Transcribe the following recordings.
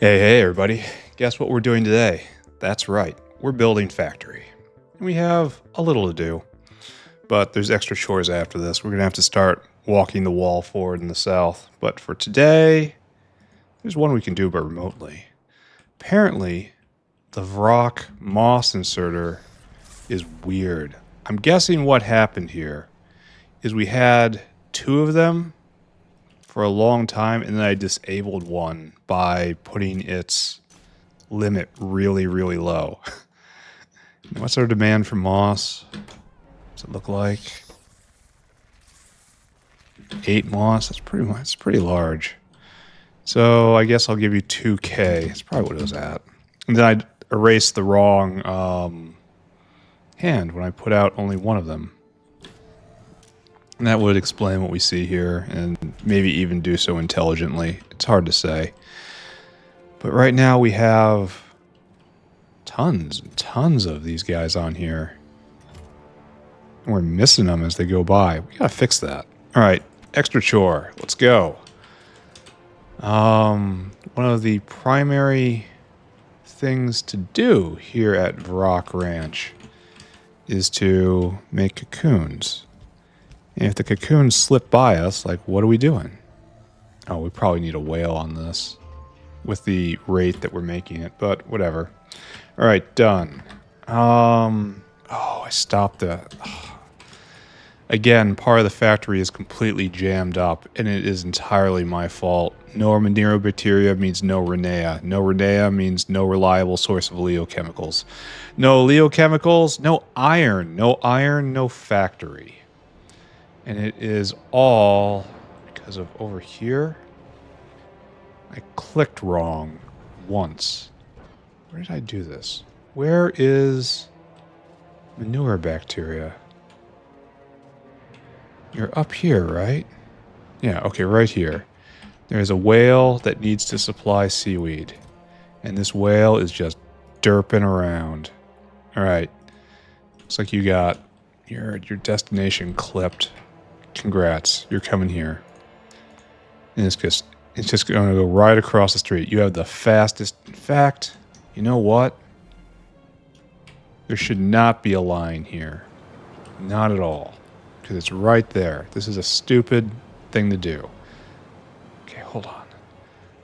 Hey everybody. Guess what we're doing today? That's right, we're building Factory. And we have a little to do, but there's extra chores after this. We're going to have to start walking the wall forward in the south. But for today, there's one we can do but remotely. Apparently, the Vrock moss inserter is weird. I'm guessing what happened here is we had two of them for a long time, and then I disabled one by putting its limit really, really low. What's our demand for moss? What's it look like? 8 moss. That's pretty much. It's pretty large. So I guess I'll give you 2K. That's probably what it was at. And then I erased the wrong hand when I put out only one of them. And that would explain what we see here, and maybe even do so intelligently. It's hard to say. But right now we have tons and tons of these guys on here. And we're missing them as they go by. We gotta fix that. Alright, extra chore. Let's go. One of the primary things to do here at Vrock Ranch is to make cocoons. And if the cocoons slip by us, like, what are we doing? Oh, we probably need a whale on this with the rate that we're making it, but whatever. All right, done. Oh, I stopped that. Again, part of the factory is completely jammed up, and it is entirely my fault. No Armanirobacteria means no Rhenea. No Rhenea means no reliable source of oleochemicals. No oleochemicals, no iron. No iron, no factory. And it is all because of over here. I clicked wrong once. Where did I do this? Where is manure bacteria? You're up here, right? Yeah, okay, right here. There's a whale that needs to supply seaweed. And this whale is just derping around. Alright. Looks like you got your destination clipped. Congrats, you're coming here. And it's just going to go right across the street. You have the fastest. In fact, you know what? There should not be a line here. Not at all. Because it's right there. This is a stupid thing to do. Okay, hold on.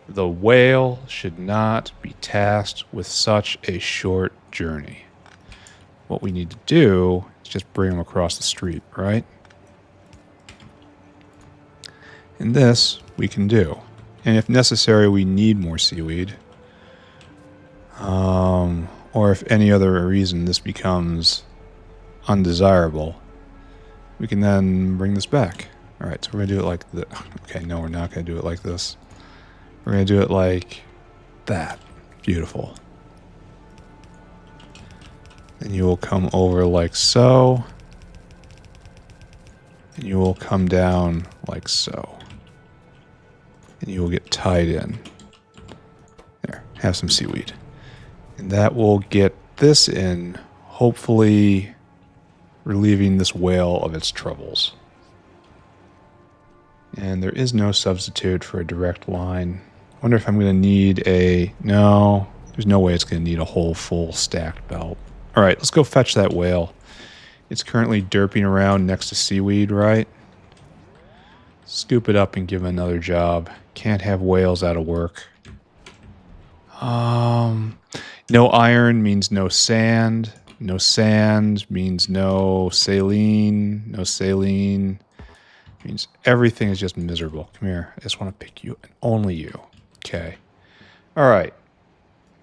The whale should not be tasked with such a short journey. What we need to do is just bring him across the street, right? And this we can do. And if necessary, we need more seaweed. Or if any other reason this becomes undesirable, we can then bring this back. Alright, so we're going to do it like this. Okay, no, we're not going to do it like this. We're going to do it like that. Beautiful. Then you will come over like so. And you will come down like so. And you will get tied in. There, have some seaweed. And that will get this in, hopefully relieving this whale of its troubles. And there is no substitute for a direct line. I wonder if I'm going to need a... No, there's no way it's going to need a whole full stacked belt. Alright, let's go fetch that whale. It's currently derping around next to seaweed, right? Scoop it up and give him another job. Can't have whales out of work. No iron means no sand. No sand means no saline. No saline means everything is just miserable. Come here. I just want to pick you and only you. Okay. All right.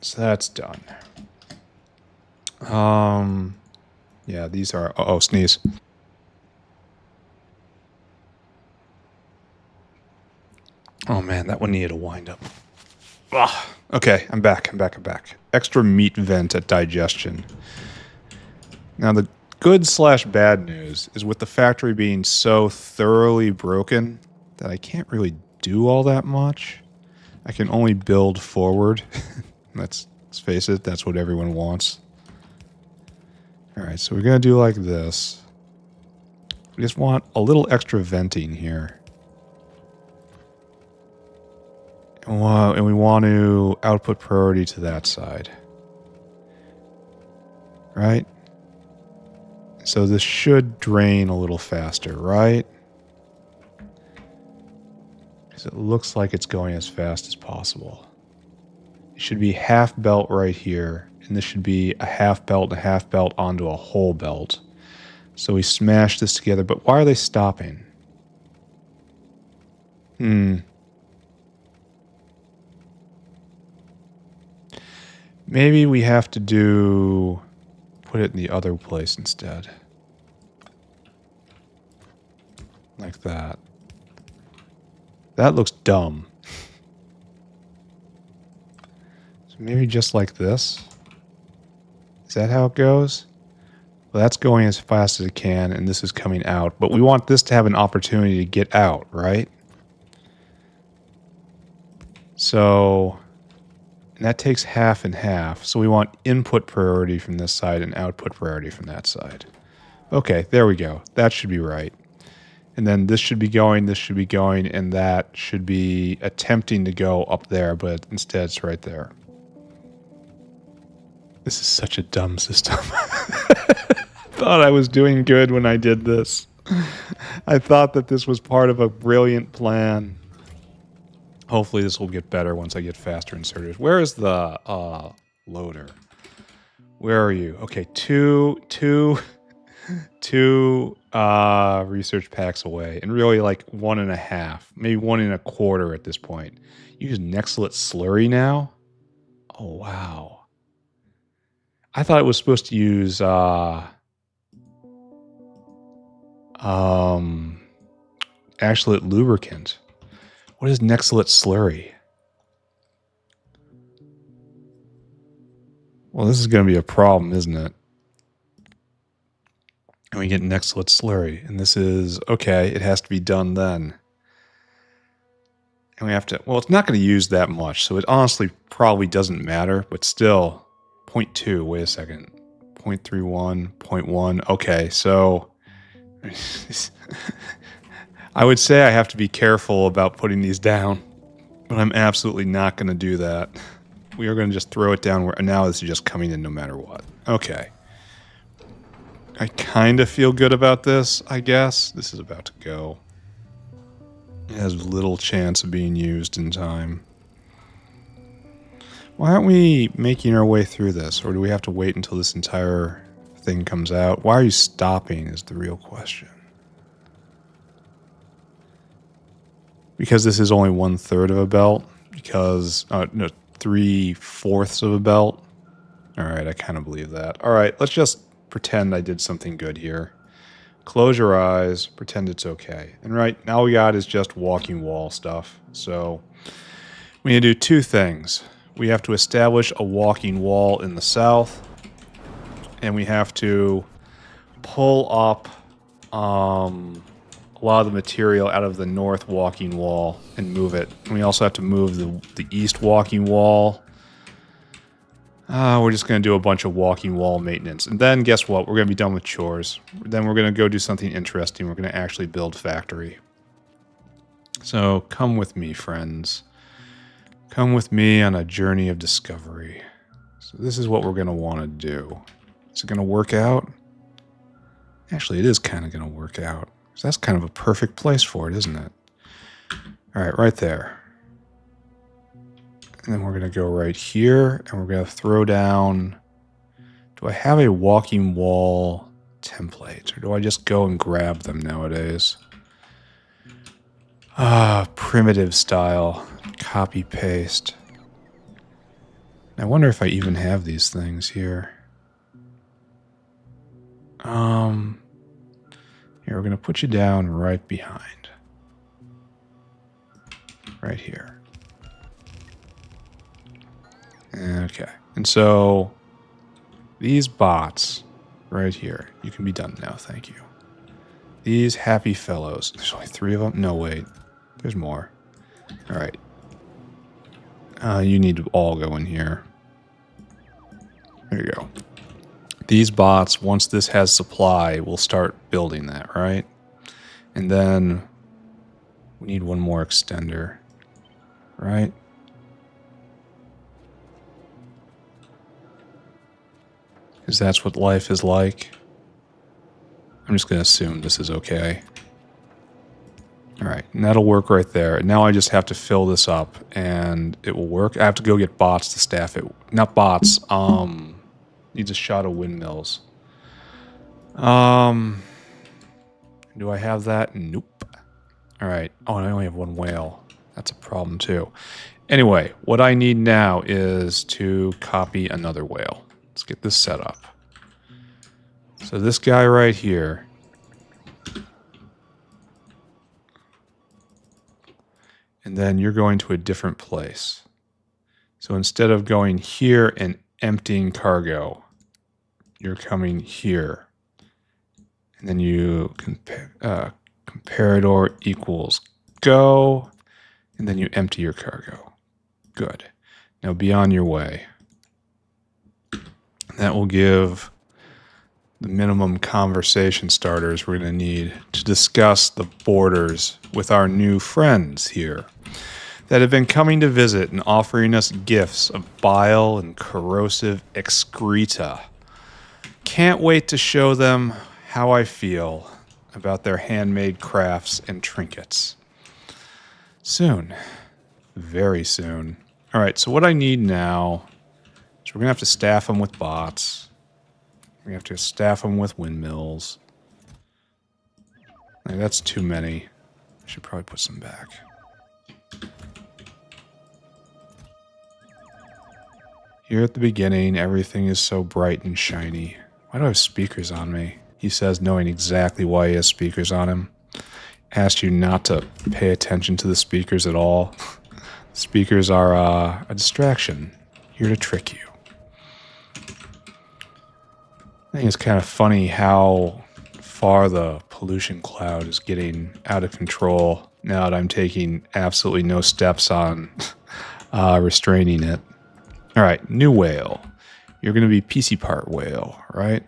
So that's done. Yeah, these are... Uh-oh, sneeze. Oh man, that one needed a wind up. Ugh. Okay, I'm back. Extra meat vent at digestion. Now the good/bad news is with the factory being so thoroughly broken that I can't really do all that much. I can only build forward. Let's face it, that's what everyone wants. Alright, so we're going to do like this. We just want a little extra venting here. And we want to output priority to that side. Right? So this should drain a little faster, right? Because it looks like it's going as fast as possible. It should be half belt right here. And this should be a half belt and a half belt onto a whole belt. So we smash this together. But why are they stopping? Maybe we have to put it in the other place instead. Like that. That looks dumb. So maybe just like this. Is that how it goes? Well, that's going as fast as it can, and this is coming out. But we want this to have an opportunity to get out, right? So, and that takes half and half. So we want input priority from this side and output priority from that side. Okay, there we go. That should be right. And then this should be going, and that should be attempting to go up there, but instead it's right there. This is such a dumb system. Thought I was doing good when I did this. I thought that this was part of a brilliant plan. Hopefully this will get better once I get faster inserters. Where is the loader? Where are you? Okay, two research packs away, and really like 1.5, maybe 1.25 at this point. Use Nextlet slurry now? Oh wow. I thought it was supposed to use Ashlet lubricant. What is Nextlet slurry? Well, this is going to be a problem, isn't it? And we get Nextlet slurry, and this is okay. It has to be done then. And we have to, well, it's not going to use that much, so it honestly probably doesn't matter, but still, 0.2, wait a second, 0.31, 0.1, okay, so I would say I have to be careful about putting these down, but I'm absolutely not going to do that. We are going to just throw it down where, now this is just coming in no matter what. Okay. I kind of feel good about this, I guess. This is about to go. It has little chance of being used in time. Why aren't we making our way through this? Or do we have to wait until this entire thing comes out? Why are you stopping is the real question. Because this is only 1/3 of a belt? Because, no, 3/4 of a belt? Alright, I kind of believe that. Alright, let's just pretend I did something good here. Close your eyes, pretend it's okay. And right, now all we got is just walking wall stuff. So we need to do two things. We have to establish a walking wall in the south, and we have to pull up a lot of the material out of the north walking wall and move it. And we also have to move the east walking wall. We're just going to do a bunch of walking wall maintenance. And then guess what? We're going to be done with chores. Then we're going to go do something interesting. We're going to actually build factory. So come with me, friends. Come with me on a journey of discovery. So this is what we're going to want to do. Is it going to work out? Actually, it is kind of going to work out. So that's kind of a perfect place for it, isn't it? All right, right there. And then we're going to go right here, and we're going to throw down... Do I have a walking wall template, or do I just go and grab them nowadays? Primitive style. Copy, paste. I wonder if I even have these things here. Here, we're going to put you down right behind. Right here. Okay. And so, these bots right here. You can be done now, thank you. These happy fellows. There's only 3 of them? No, wait. There's more. Alright. You need to all go in here. There you go. These bots, once this has supply, will start building that, right? And then we need one more extender, right? Because that's what life is like. I'm just going to assume this is okay. Alright, and that'll work right there. Now I just have to fill this up, and it will work. I have to go get bots to staff it. Not bots, needs a shot of windmills. Do I have that? Nope. Alright. Oh, and I only have one whale. That's a problem, too. Anyway, what I need now is to copy another whale. Let's get this set up. So this guy right here. And then you're going to a different place. So instead of going here and emptying cargo, you're coming here. And then you comparador equals go, and then you empty your cargo. Good. Now be on your way. That will give the minimum conversation starters we're going to need to discuss the borders with our new friends here that have been coming to visit and offering us gifts of bile and corrosive excreta. Can't wait to show them how I feel about their handmade crafts and trinkets. Soon. Very soon. Alright, so what I need now is we're going to have to staff them with bots. We have to staff them with windmills. Like, that's too many. I should probably put some back. Here at the beginning, everything is so bright and shiny. Why do I have speakers on me? He says, knowing exactly why he has speakers on him. Asked you not to pay attention to the speakers at all. Speakers are a distraction. Here to trick you. I think it's kind of funny how far the pollution cloud is getting out of control now that I'm taking absolutely no steps on restraining it. All right, new whale. You're going to be PC part whale, right?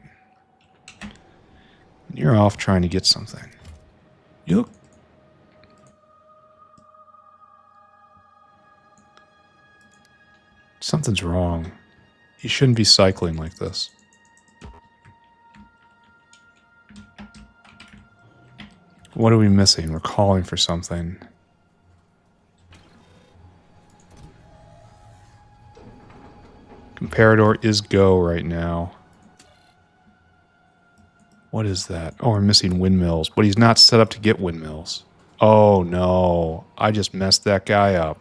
You're off trying to get something. You look... Something's wrong. You shouldn't be cycling like this. What are we missing? We're calling for something. Comparador is go right now. What is that? Oh, we're missing windmills. But he's not set up to get windmills. Oh, no. I just messed that guy up.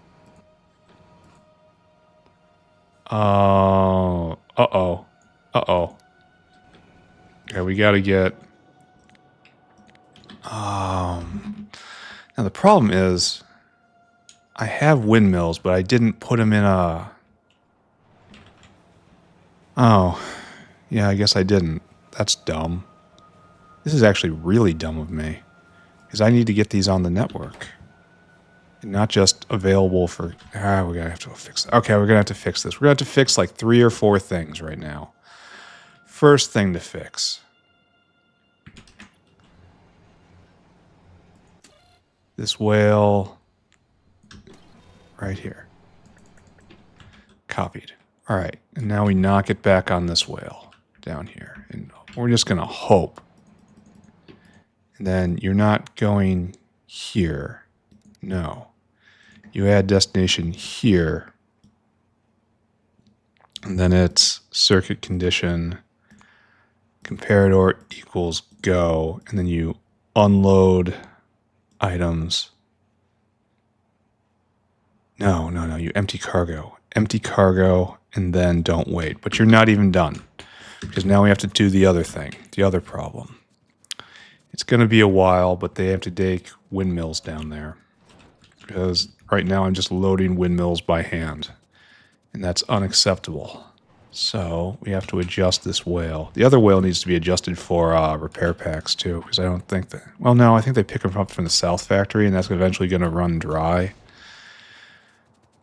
Oh. Uh-oh. Uh-oh. Okay, we gotta get... Now the problem is, I have windmills, but I didn't put them in a... Oh, yeah, I guess I didn't. That's dumb. This is actually really dumb of me, because I need to get these on the network. And not just available for... we're going to have to fix that. Okay, we're going to have to fix this. We're going to have to fix like 3 or 4 things right now. First thing to fix... This whale right here. Copied. All right, and now we knock it back on this whale down here. And we're just going to hope. And then you're not going here. No. You add destination here. And then it's circuit condition comparador equals go. And then you unload... items. No, you empty cargo. Empty cargo, and then don't wait. But you're not even done. Because now we have to do the other thing, the other problem. It's going to be a while, but they have to take windmills down there. Because right now I'm just loading windmills by hand. And that's unacceptable. So we have to adjust this whale. The other whale needs to be adjusted for repair packs too, because I don't think that... Well, no, I think they pick them up from the South Factory, and that's eventually going to run dry.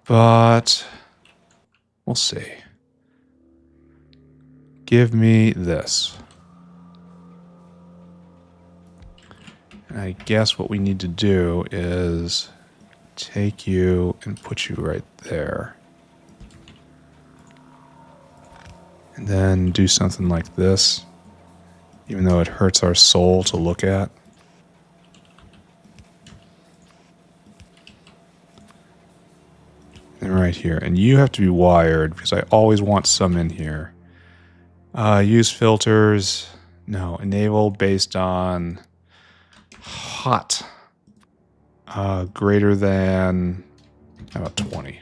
But we'll see. Give me this. And I guess what we need to do is take you and put you right there. And then do something like this, even though it hurts our soul to look at. And right here. And you have to be wired because I always want some in here. Use filters. No, enable based on hot. Greater than, how about 20?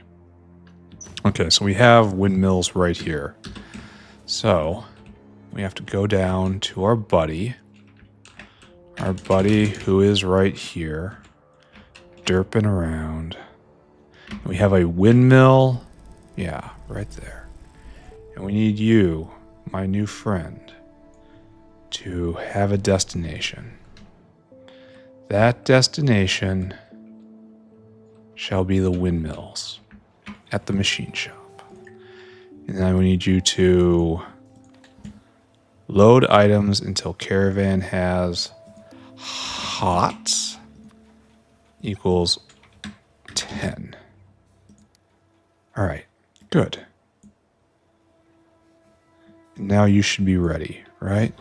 Okay, so we have windmills right here. So we have to go down to our buddy who is right here, derping around. We have a windmill, yeah, right there. And we need you, my new friend, to have a destination. That destination shall be the windmills at the machine shop. And then we need you to load items until caravan has hot equals 10. All right, good. And now you should be ready, right?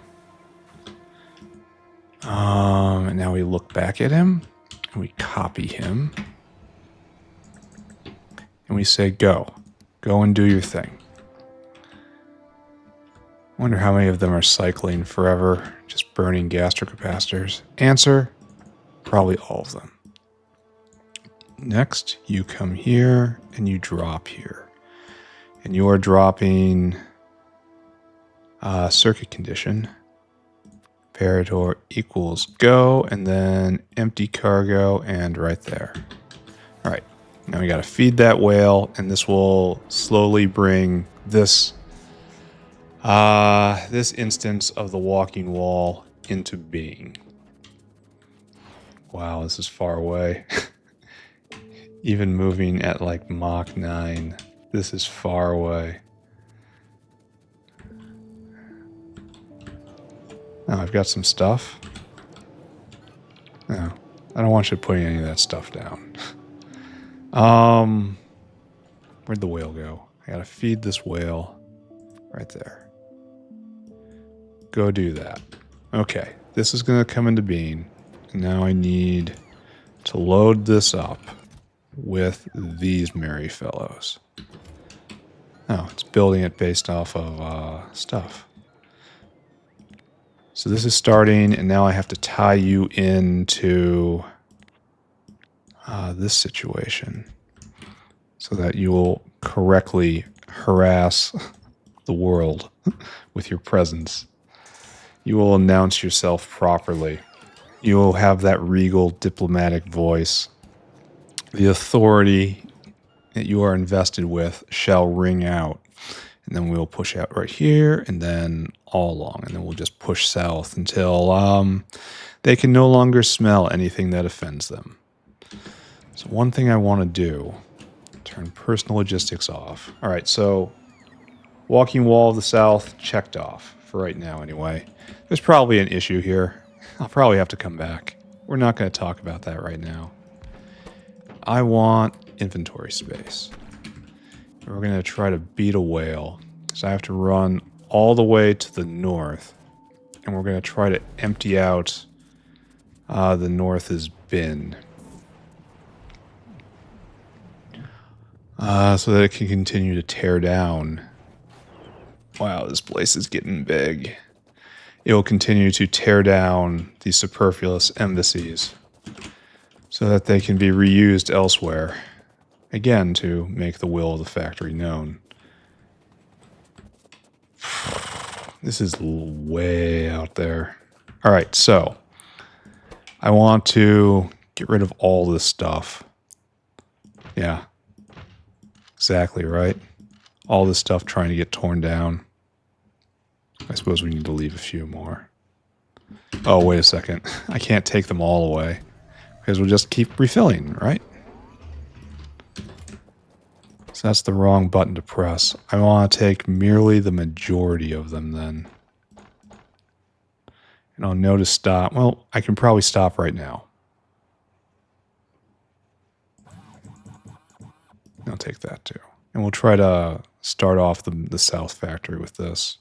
And now we look back at him and we copy him and we say, go and do your thing. Wonder how many of them are cycling forever, just burning gastrocapacitors. Answer, probably all of them. Next, you come here and you drop here. And you are dropping circuit condition. Parator equals go, and then empty cargo, and right there. All right, now we got to feed that whale, and this will slowly bring this this instance of the walking wall into being. Wow, this is far away. Even moving at like Mach 9, this is far away. Now I've got some stuff. No, I don't want you putting any of that stuff down. Where'd the whale go? I gotta feed this whale right there. Go do that. Okay, this is gonna come into being. Now I need to load this up with these merry fellows. Oh, it's building it based off of stuff. So this is starting, and now I have to tie you into this situation so that you will correctly harass the world with your presence. You will announce yourself properly. You will have that regal diplomatic voice. The authority that you are invested with shall ring out. And then we'll push out right here and then all along. And then we'll just push south until they can no longer smell anything that offends them. So one thing I want to do, turn personal logistics off. All right, so walking wall of the south checked off for right now anyway. There's probably an issue here. I'll probably have to come back. We're not going to talk about that right now. I want inventory space. We're going to try to beat a whale. So I have to run all the way to the north. And we're going to try to empty out the north's bin. So that it can continue to tear down. Wow, this place is getting big. It will continue to tear down these superfluous embassies so that they can be reused elsewhere. Again, to make the will of the factory known. This is way out there. All right, so I want to get rid of all this stuff. Yeah, exactly right. All this stuff trying to get torn down. I suppose we need to leave a few more. Oh, wait a second. I can't take them all away because we'll just keep refilling, right? So that's the wrong button to press. I want to take merely the majority of them then. And I'll know to stop. Well, I can probably stop right now. I'll take that too. And we'll try to start off the south factory with this.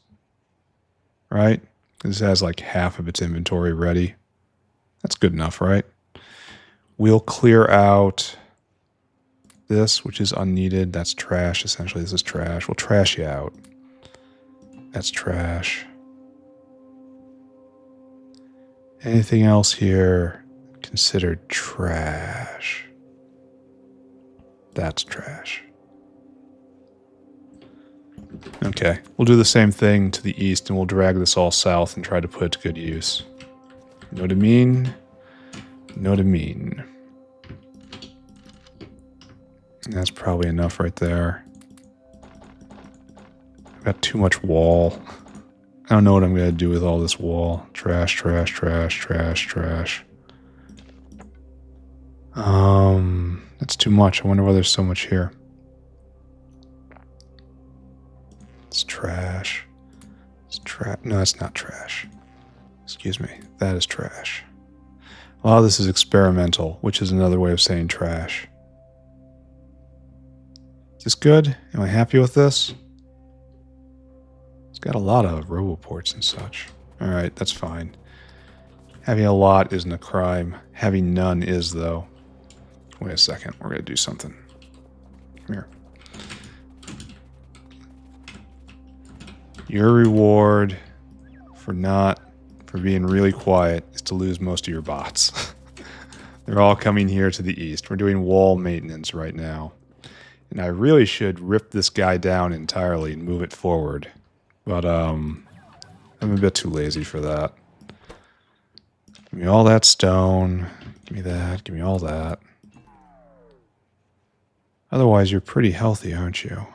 Right? This has like half of its inventory ready. That's good enough, right? We'll clear out this, which is unneeded. That's trash, essentially. This is trash. We'll trash you out. That's trash. Anything else here considered trash? That's trash. Okay, we'll do the same thing to the east and we'll drag this all south and try to put it to good use. Know what I mean? Know what I mean? That's probably enough right there. I've got too much wall. I don't know what I'm going to do with all this wall. Trash, trash, trash, trash, trash. That's too much. I wonder why there's so much here. It's trash. It's trash. No, it's not trash. Excuse me. That is trash. A lot of this is experimental, which is another way of saying trash. Is this good? Am I happy with this? It's got a lot of roboports and such. Alright, that's fine. Having a lot isn't a crime. Having none is, though. Wait a second. We're going to do something. Come here. Your reward for being really quiet is to lose most of your bots. They're all coming here to the east. We're doing wall maintenance right now. And I really should rip this guy down entirely and move it forward. But I'm a bit too lazy for that. Give me all that stone. Give me that. Give me all that. Otherwise, you're pretty healthy, aren't you?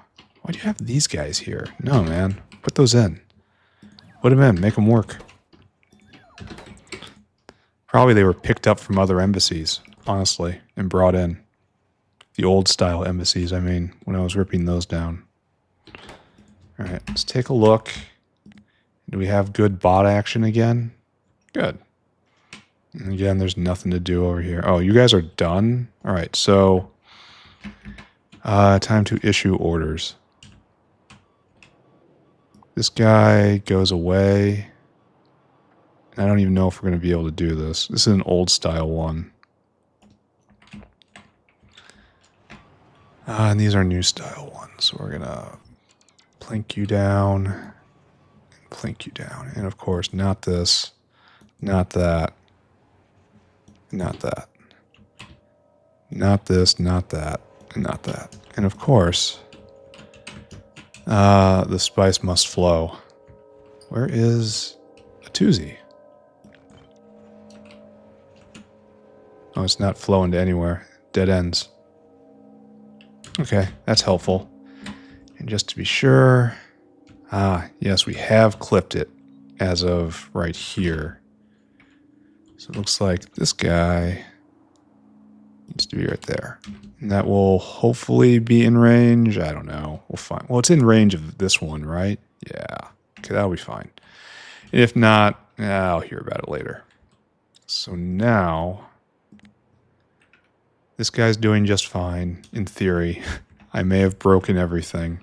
Why do you have these guys here? No, man. Put those in. Put them in. Make them work. Probably they were picked up from other embassies, honestly, and brought in. The old-style embassies, I mean, when I was ripping those down. All right, let's take a look. Do we have good bot action again? Good. And again, there's nothing to do over here. Oh, you guys are done? All right, so time to issue orders. This guy goes away. I don't even know if we're going to be able to do this. This is an old style one. And these are new style ones. So we're going to plink you down. And plink you down. And of course, not this. Not that. Not that. Not this. Not that. And not that. And of course, the spice must flow. Where is a Tuesday? Oh, it's not flowing to anywhere. Dead ends. Okay, that's helpful. And just to be sure... yes, we have clipped it as of right here. So it looks like this guy needs to be right there. And that will hopefully be in range. I don't know. We'll find... Well, it's in range of this one, right? Yeah. Okay, that'll be fine. And if not, I'll hear about it later. So now... This guy's doing just fine, in theory. I may have broken everything.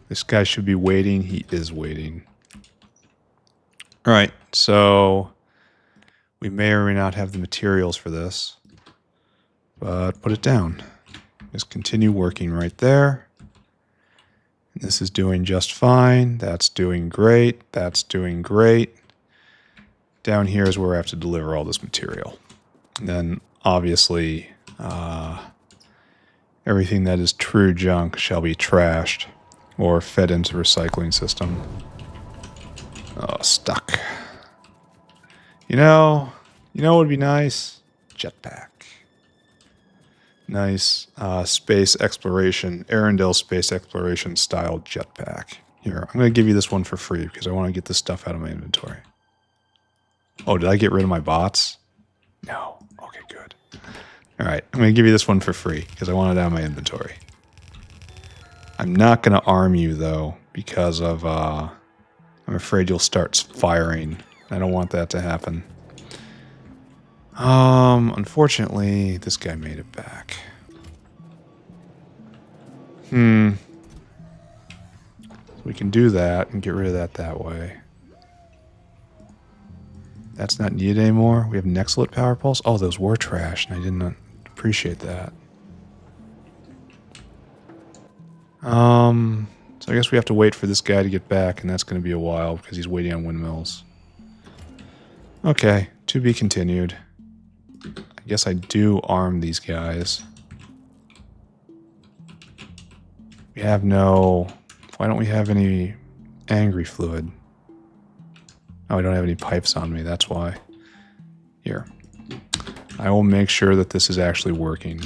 This guy should be waiting. He is waiting. Alright, so... We may or may not have the materials for this. But put it down. Just continue working right there. And this is doing just fine. That's doing great. That's doing great. Down here is where I have to deliver all this material. And then, obviously, everything that is true junk shall be trashed or fed into recycling system. Oh, stuck. You know what would be nice? Jetpack. Nice space exploration, Arendelle space exploration style jetpack. Here, I'm going to give you this one for free because I want to get this stuff out of my inventory. Oh, did I get rid of my bots? No. Okay, good. All right, I'm going to give you this one for free because I want it out of my inventory. I'm not going to arm you, though, because of... I'm afraid you'll start firing. I don't want that to happen. Unfortunately, this guy made it back. We can do that and get rid of that way. That's not needed anymore. We have Nextlit Power Pulse. Oh, those were trash, and I didn't appreciate that. So I guess we have to wait for this guy to get back, and that's going to be a while because he's waiting on windmills. Okay, to be continued. I guess I do arm these guys. We have no... Why don't we have any angry fluid? Oh, I don't have any pipes on me, that's why. Here. I will make sure that this is actually working.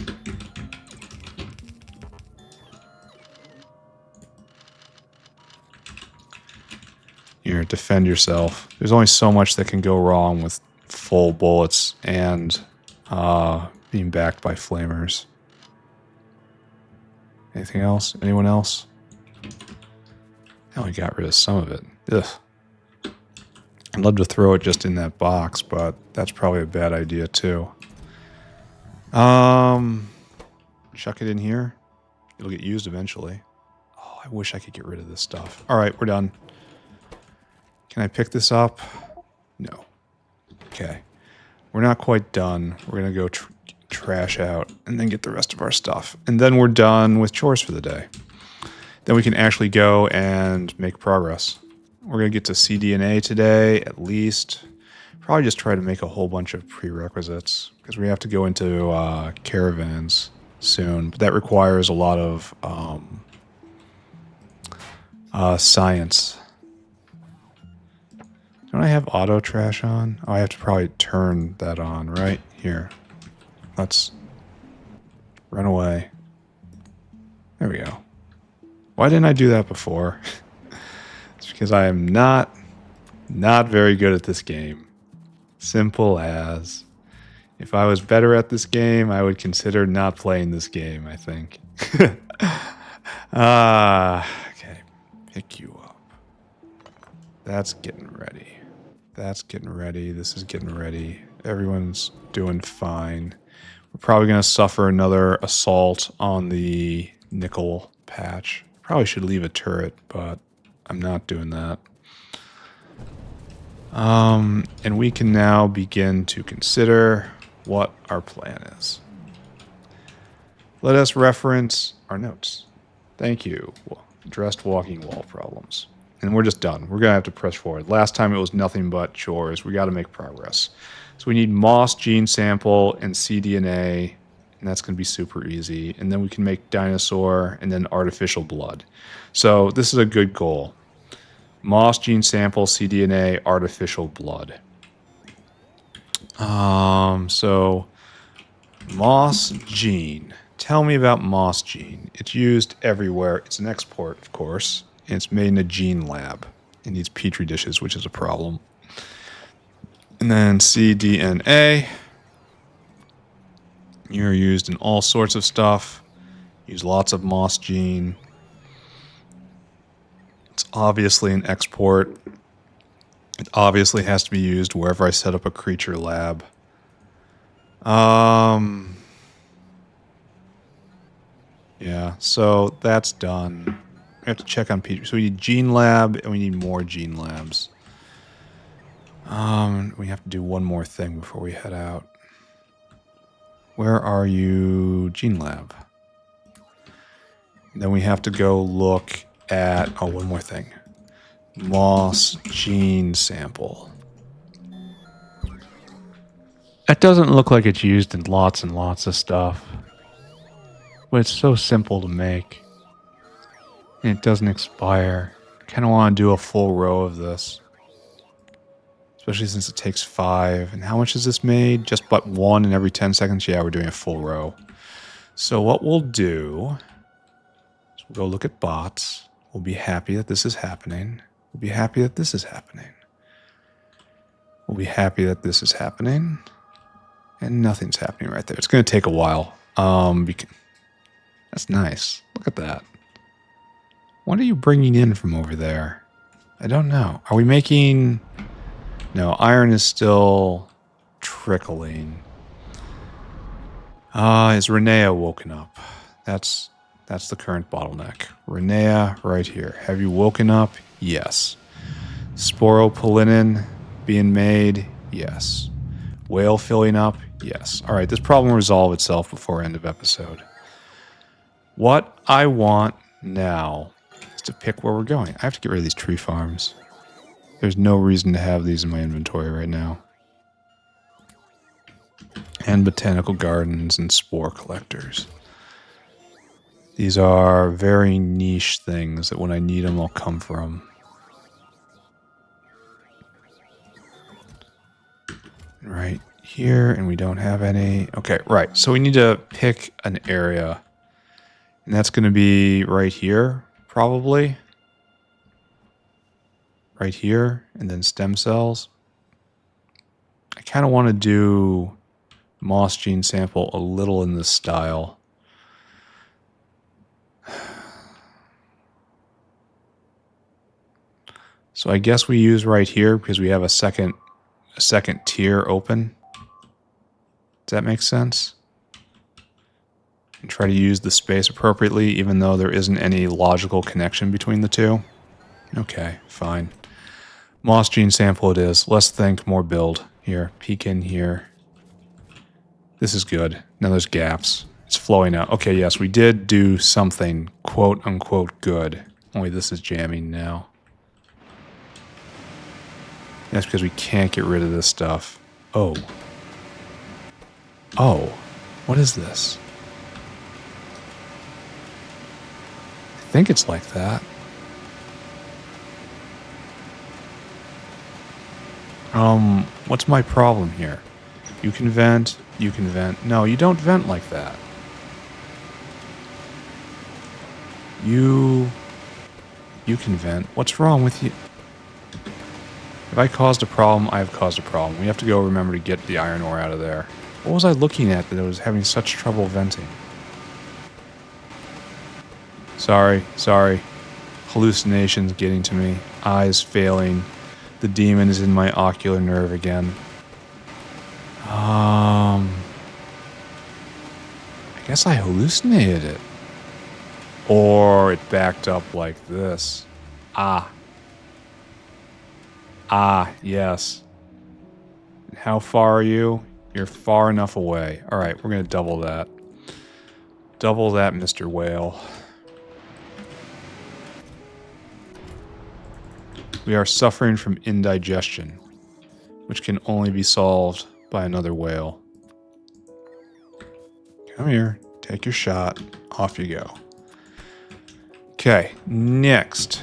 Here, defend yourself. There's only so much that can go wrong with full bullets and being backed by flamers. Anything else? Anyone else? I only got rid of some of it. Ugh. I'd love to throw it just in that box, but that's probably a bad idea too. Chuck it in here. It'll get used eventually. Oh, I wish I could get rid of this stuff. All right, we're done. Can I pick this up? No. Okay. We're not quite done. We're going to go trash out and then get the rest of our stuff. And then we're done with chores for the day. Then we can actually go and make progress. We're going to get to cDNA today, at least. Probably just try to make a whole bunch of prerequisites, because we have to go into caravans soon. But that requires a lot of science. Don't I have auto trash on? Oh, I have to probably turn that on, right? Here. Let's run away. There we go. Why didn't I do that before? It's because I am not very good at this game. Simple as. If I was better at this game, I would consider not playing this game, I think. Okay. Pick you up. That's getting ready. That's getting ready. This is getting ready. Everyone's doing fine. We're probably going to suffer another assault on the nickel patch. Probably should leave a turret, but I'm not doing that. And we can now begin to consider what our plan is. Let us reference our notes. Thank you. Addressed walking wall problems. And we're just done. We're going to have to press forward. Last time it was nothing but chores. We got to make progress. So we need moss gene sample and cDNA, and that's going to be super easy. And then we can make dinosaur and then artificial blood. So this is a good goal. Moss gene sample, cDNA, artificial blood. So moss gene. Tell me about moss gene. It's used everywhere. It's an export, of course. And it's made in a gene lab. It needs petri dishes, which is a problem. And then cDNA. You're used in all sorts of stuff. Use lots of moss gene. It's obviously an export. It obviously has to be used wherever I set up a creature lab. Yeah, so that's done. We have to check on petri. So we need gene lab, and we need more gene labs. We have to do one more thing before we head out. Where are you, gene lab? And then we have to go look at, oh, one more thing. Moss gene sample. That doesn't look like it's used in lots and lots of stuff. But it's so simple to make. And it doesn't expire. I kind of want to do a full row of this. Especially since it takes 5. And how much is this made? Just but 1 in every 10 seconds? Yeah, we're doing a full row. So what we'll do is we'll go look at bots. We'll be happy that this is happening. We'll be happy that this is happening. We'll be happy that this is happening. And nothing's happening right there. It's going to take a while. That's nice. Look at that. What are you bringing in from over there? I don't know. Are we making... No, iron is still trickling. Is Renea woken up? That's That's the current bottleneck. Renea, right here. Have you woken up? Yes. Sporopollenin being made? Yes. Whale filling up? Yes. All right, this problem will resolve itself before end of episode. What I want now is to pick where we're going. I have to get rid of these tree farms. There's no reason to have these in my inventory right now. And botanical gardens and spore collectors. These are very niche things that when I need them, I'll come for them. Right here, and we don't have any. Okay, right. So we need to pick an area. And that's going to be right here, probably. Right here, and then stem cells. I kind of want to do moss gene sample a little in this style. So I guess we use right here because we have a second tier open. Does that make sense? And try to use the space appropriately, even though there isn't any logical connection between the two. Okay, fine. Moss gene sample it is. Less think, more build. Here, peek in here. This is good. Now there's gaps. It's flowing out. Okay, yes, we did do something quote unquote good. Only this is jamming now. That's because we can't get rid of this stuff. Oh. Oh. What is this? I think it's like that. What's my problem here? You can vent. You can vent. No, you don't vent like that. You can vent. What's wrong with you? If I caused a problem, I have caused a problem. We have to go remember to get the iron ore out of there. What was I looking at that I was having such trouble venting? Sorry. Hallucinations getting to me. Eyes failing. The demon is in my ocular nerve again. I guess I hallucinated it. Or it backed up like this. Yes. How far are you? You're far enough away. All right, we're going to double that. Double that, Mr. Whale. We are suffering from indigestion, which can only be solved by another whale. Come here. Take your shot. Off you go. Okay, next.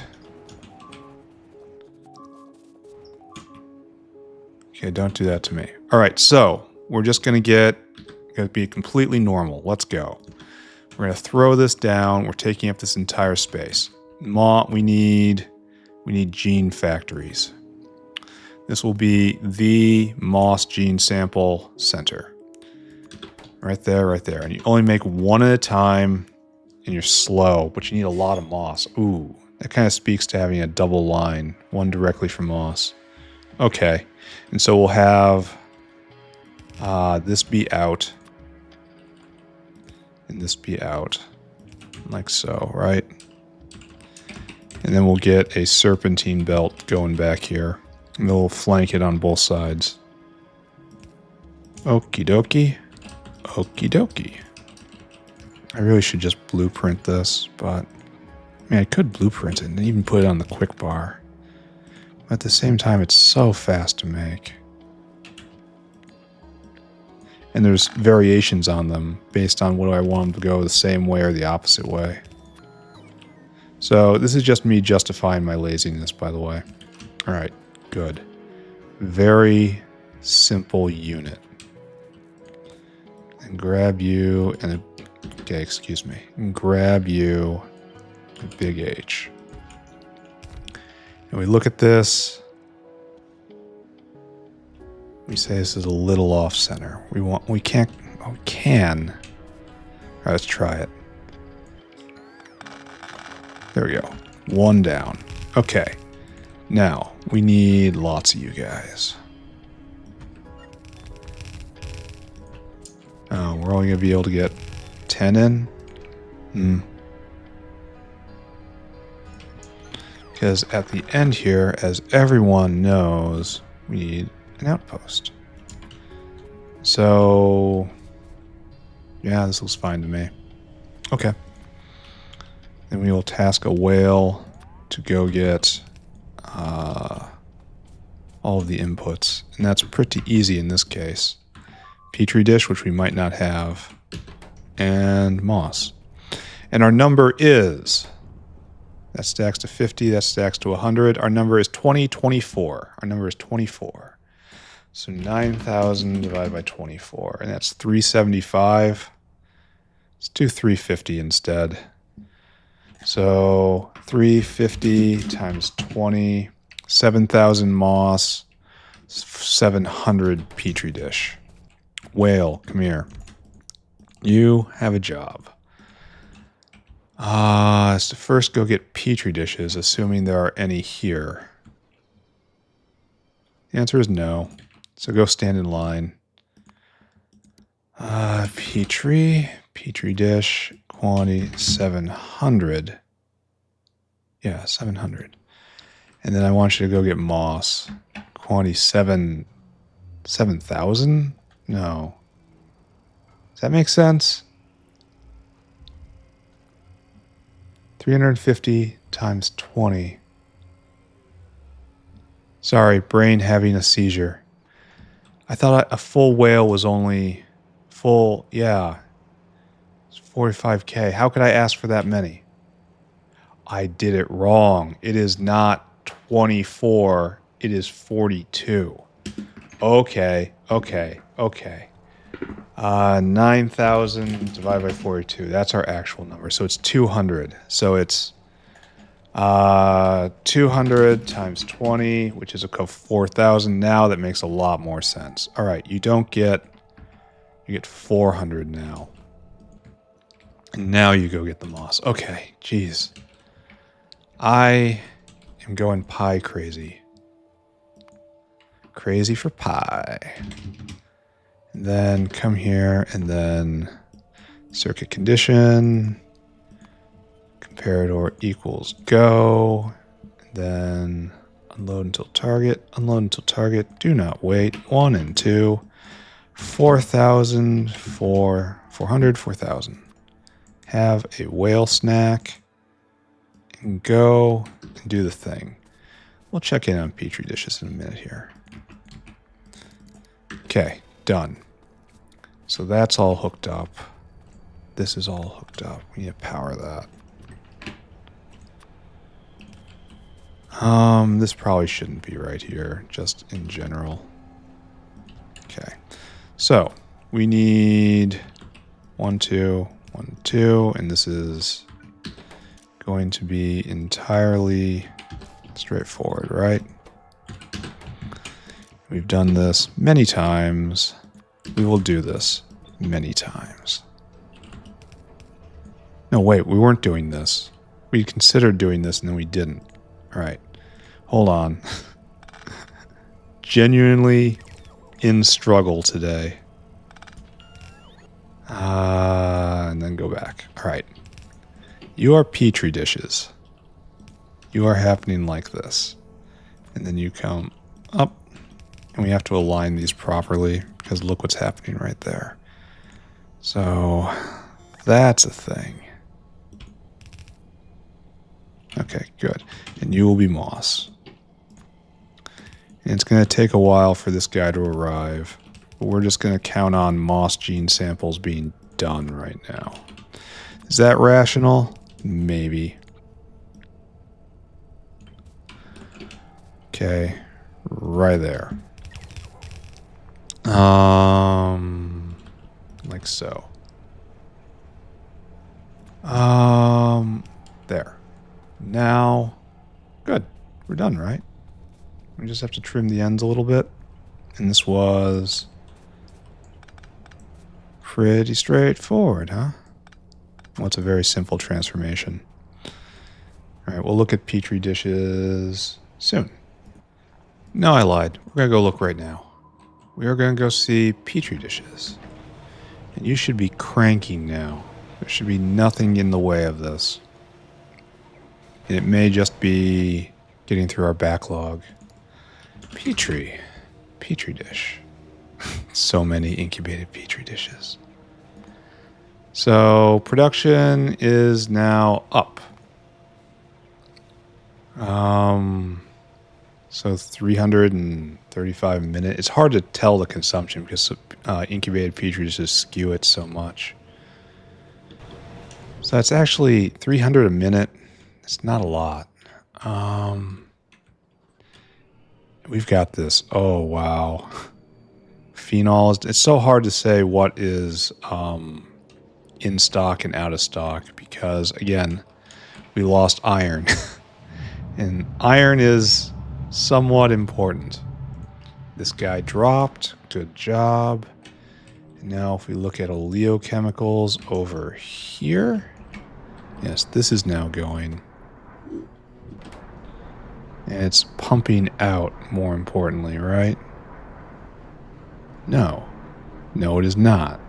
Okay, don't do that to me. All right, so we're just going to be completely normal. Let's go. We're going to throw this down. We're taking up this entire space. We need gene factories. This will be the moss gene sample center. Right there. And you only make one at a time, and you're slow, but you need a lot of moss. Ooh, that kind of speaks to having a double line, one directly from moss. Okay, and so we'll have this be out, and this be out, like so, right? And then we'll get a serpentine belt going back here, and we'll flank it on both sides. Okie dokie. Okie dokie. I really should just blueprint this, but I mean, I could blueprint it and even put it on the quick bar. But at the same time, it's so fast to make. And there's variations on them based on whether I want them to go the same way or the opposite way. So this is just me justifying my laziness, by the way. All right, good. Very simple unit. And grab you and okay, excuse me. And grab you a big H. And we look at this. We say this is a little off center. We can. All right, let's try it. There we go. One down. Okay. Now, we need lots of you guys. Oh, we're only going to be able to get 10 in? Because at the end here, as everyone knows, we need an outpost. So, yeah, this looks fine to me. Okay. Then we will task a whale to go get all of the inputs. And that's pretty easy in this case. Petri dish, which we might not have, and moss. And our number is, that stacks to 50, that stacks to 100. Our number is 2024. Our number is 24. So 9,000 divided by 24, and that's 375. Let's do 350 instead. So 350 times 20, 7,000 moss, 700 petri dish. Whale, come here. You have a job. So first go get petri dishes, assuming there are any here. The answer is no. So go stand in line. Petri dish, quantity 700. Yeah, 700. And then I want you to go get moss. Quantity 7,000? No. Does that make sense? 350 times 20. Sorry, brain having a seizure. I thought a full whale was only full, yeah. It's 45K. How could I ask for that many? I did it wrong. It is not 24. It is 42. Okay. 9,000 divided by 42. That's our actual number. So it's 200. So it's 200 times 20, which is a 4,000. Now that makes a lot more sense. All right, you get 400 now. And now you go get the moss. Okay, geez. I am going pie crazy. Crazy for pie. And then come here and then circuit condition. Comparador equals go. And then unload until target. Unload until target. Do not wait. 1 and 2. 4,000. 400. 4,000. Have a whale snack. And go and do the thing. We'll check in on petri dishes in a minute here. Okay, done. So that's all hooked up. This is all hooked up. We need to power that. This probably shouldn't be right here, just in general. Okay. So we need 1, 2, 1, 2, and this is going to be entirely straightforward, right? We've done this many times. We will do this many times. No, wait, we weren't doing this. We considered doing this and then we didn't. All right, hold on. Genuinely in struggle today. And then go back. All right. You are petri dishes. You are happening like this. And then you come up. And we have to align these properly because look what's happening right there. So that's a thing. Okay, good. And you will be moss. And it's going to take a while for this guy to arrive. But we're just going to count on moss gene samples being done right now. Is that rational? Maybe. Okay, right there. Like so. There. Now, good. We're done, right? We just have to trim the ends a little bit. And this was pretty straightforward, huh? Well, it's a very simple transformation. All right, we'll look at petri dishes soon. No, I lied. We're going to go look right now. We are going to go see petri dishes. And you should be cranking now. There should be nothing in the way of this. And it may just be getting through our backlog. Petri dish. So many incubated Petri dishes. So production is now up. So 335 minutes. It's hard to tell the consumption because incubated Petri dishes skew it so much. So that's actually 300 a minute. It's not a lot. We've got this. Oh, wow. Phenols. It's so hard to say what is in stock and out of stock because, again, we lost iron. And iron is somewhat important. This guy dropped. Good job. And now if we look at oleochemicals over here. Yes, this is now going. And it's pumping out, more importantly, right? No. No, it is not.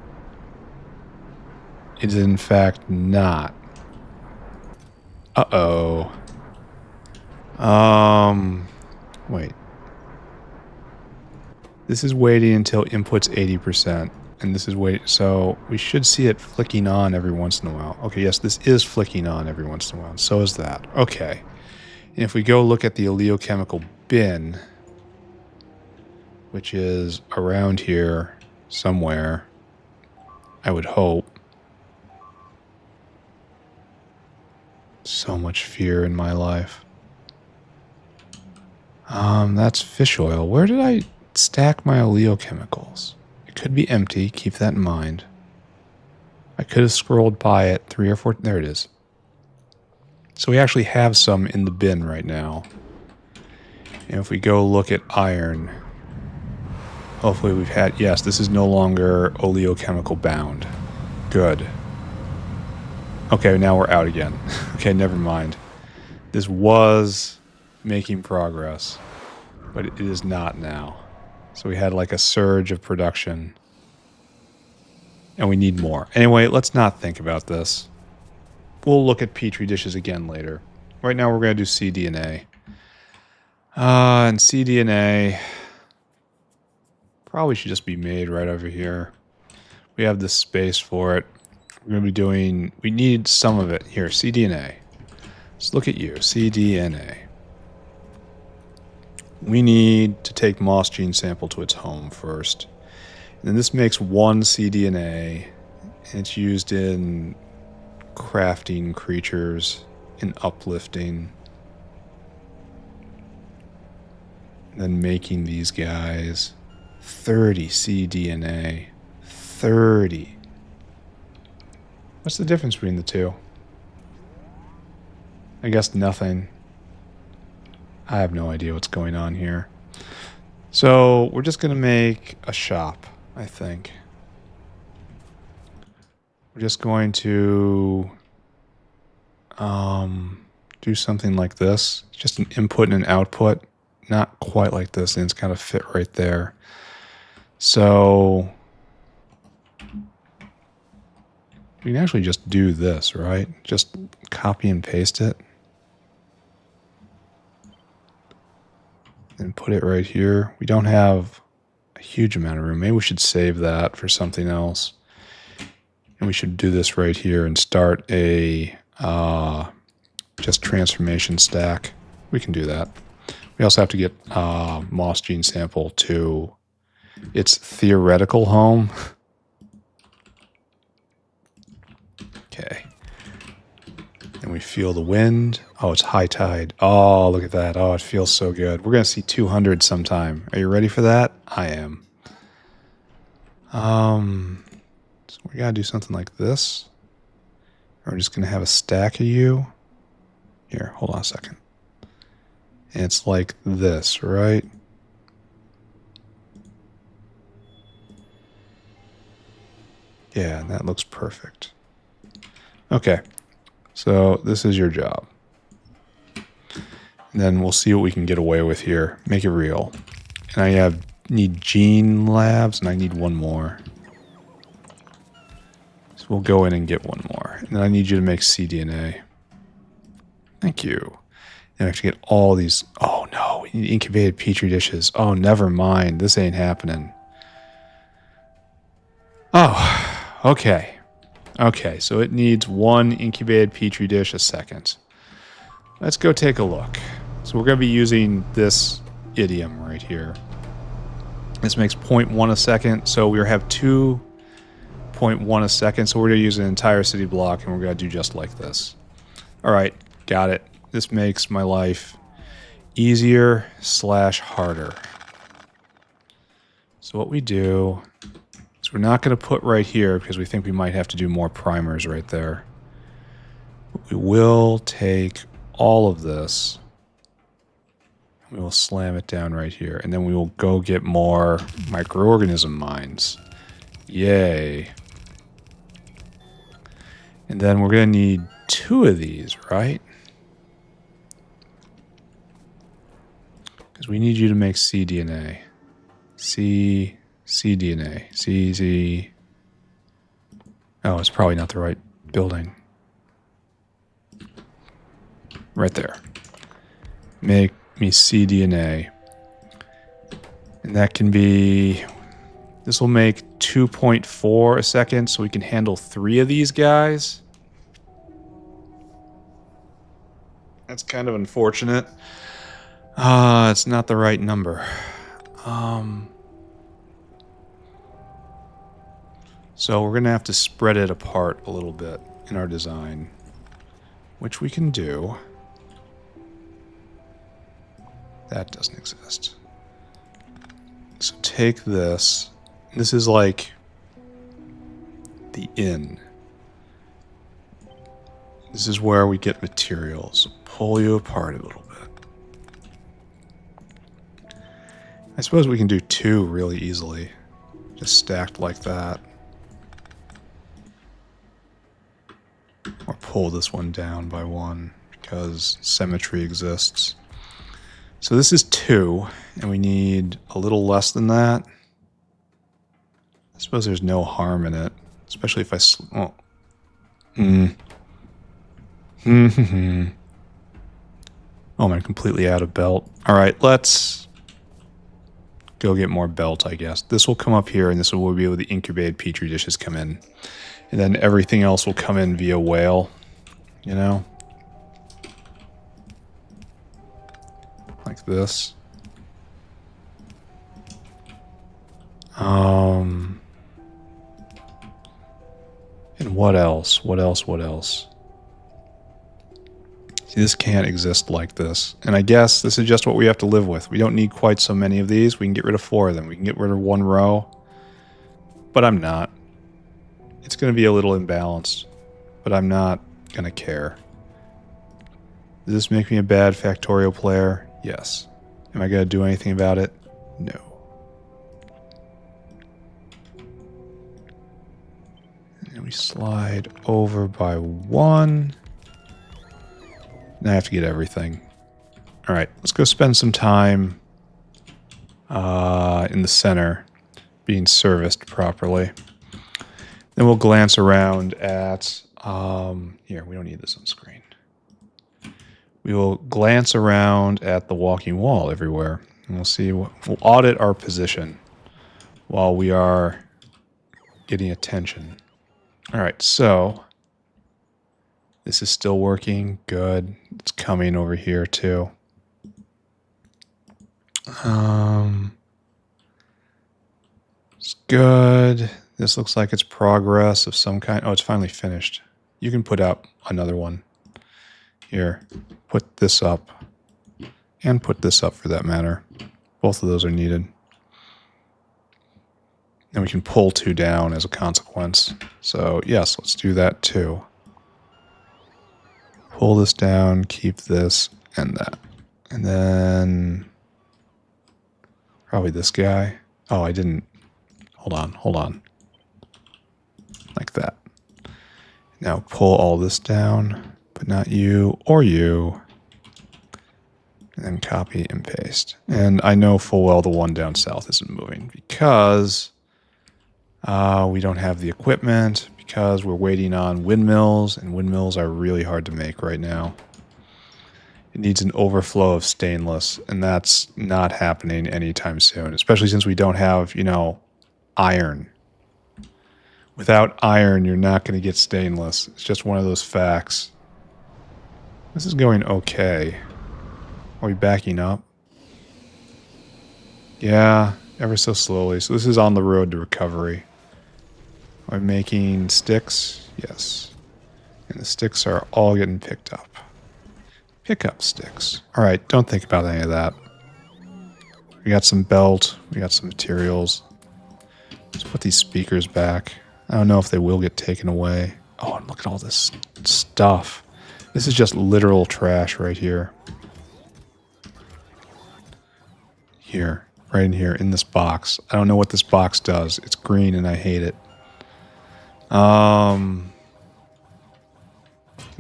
It is, in fact, not. Uh-oh. Wait. This is waiting until input's 80%. And this is waiting. So we should see it flicking on every once in a while. Okay, yes, this is flicking on every once in a while. And so is that. Okay. And if we go look at the oleochemical bin, which is around here somewhere, I would hope. So much fear in my life. That's fish oil. Where did I stack my oleochemicals? It could be empty. Keep that in mind. I could have scrolled by it 3 or 4. There it is. So we actually have some in the bin right now. And if we go look at iron, hopefully we've had... Yes, this is no longer oleochemical bound. Good. Okay, now we're out again. Okay, never mind. This was making progress, but it is not now. So we had like a surge of production. And we need more. Anyway, let's not think about this. We'll look at Petri dishes again later. Right now we're going to do cDNA. And cDNA probably should just be made right over here. We have the space for it. We're going to be doing... We need some of it. Here, cDNA. Let's look at you. cDNA. We need to take moss gene sample to its home first. And then this makes one cDNA. And it's used in crafting creatures, in uplifting. And then making these guys. 30 cDNA. 30. What's the difference between the two? I guess nothing. I have no idea what's going on here. So we're just going to make a shop, I think. We're just going to do something like this. Just an input and an output. Not quite like this, and it's kind of fit right there. So we can actually just do this, right? Just copy and paste it. And put it right here. We don't have a huge amount of room. Maybe we should save that for something else. And we should do this right here and start a just transformation stack. We can do that. We also have to get moss gene sample to its theoretical home. Okay. And we feel the wind. Oh, it's high tide. Oh, look at that. Oh, it feels so good. We're going to see 200 sometime. Are you ready for that? I am. So we got to do something like this. We're just going to have a stack of you. Here, hold on a second. And it's like this, right? Yeah, and that looks perfect. Okay. So this is your job. And then we'll see what we can get away with here. Make it real. And I need gene labs, and I need one more. So we'll go in and get one more. And then I need you to make cDNA. Thank you. And I have to get all these. Oh no, we need incubated petri dishes. Oh, never mind. This ain't happening. Oh, okay. Okay, so it needs 1 incubated petri dish a second. Let's go take a look. So we're going to be using this idiom right here. This makes 0.1 a second, so we have 2.1 a second, so we're going to use an entire city block, and we're going to do just like this. All right, got it. This makes my life easier / harder. So what we do is we're not going to put right here because we think we might have to do more primers right there. But we will take all of this. We will slam it down right here, and then we will go get more microorganism mines. Yay. And then we're going to need 2 of these, right? Because we need you to make cDNA. cDNA. CZ. Oh, it's probably not the right building. Right there. Make me cDNA. And that can be... This will make 2.4 a second, so we can handle 3 of these guys. That's kind of unfortunate. It's not the right number. So we're going to have to spread it apart a little bit in our design, which we can do. That doesn't exist. So take this. This is like the inn. This is where we get materials. Pull you apart a little bit. I suppose we can do 2 really easily. Just stacked like that. Or pull this one down by 1 because symmetry exists. So this is 2, and we need a little less than that. I suppose there's no harm in it, especially if I... Oh. Oh, I'm completely out of belt. All right, let's go get more belt, I guess. This will come up here, and this will be where the incubated petri dishes come in. And then everything else will come in via whale, you know? Like this. And what else? What else? See, this can't exist like this. And I guess this is just what we have to live with. We don't need quite so many of these. We can get rid of 4 of them. We can get rid of 1 row. But I'm not. It's going to be a little imbalanced. But I'm not going to care. Does this make me a bad Factorio player? Yes. Am I going to do anything about it? No. And we slide over by 1. Now I have to get everything. All right, let's go spend some time in the center being serviced properly. Then we'll glance around at... here, we don't need this on screen. We will glance around at the walking wall everywhere. And we'll see we'll audit our position while we are getting attention. All right, so this is still working. Good. It's coming over here too. It's good. This looks like it's progress of some kind. Oh, it's finally finished. You can put up another one. Here, put this up. And put this up for that matter. Both of those are needed. And we can pull 2 down as a consequence. So, yes, let's do that too. Pull this down, keep this, and that. And then... probably this guy. Oh, I didn't... Hold on. Like that. Now pull all this down, but not you or you. And then copy and paste. And I know full well the one down south isn't moving because we don't have the equipment, because we're waiting on windmills, and windmills are really hard to make right now. it needs an overflow of stainless, and that's not happening anytime soon, especially since we don't have, you know, iron. Without iron, you're not going to get stainless. It's just one of those facts. This is going okay. Are we backing up? Yeah, ever so slowly. So this is on the road to recovery. Are we making sticks? Yes. And the sticks are all getting picked up. Pick up sticks. Alright, don't think about any of that. We got some belt. We got some materials. Let's put these speakers back. I don't know if they will get taken away. Oh, and look at all this stuff. This is just literal trash right here. Here. Right in here, in this box. I don't know what this box does. It's green and I hate it. Can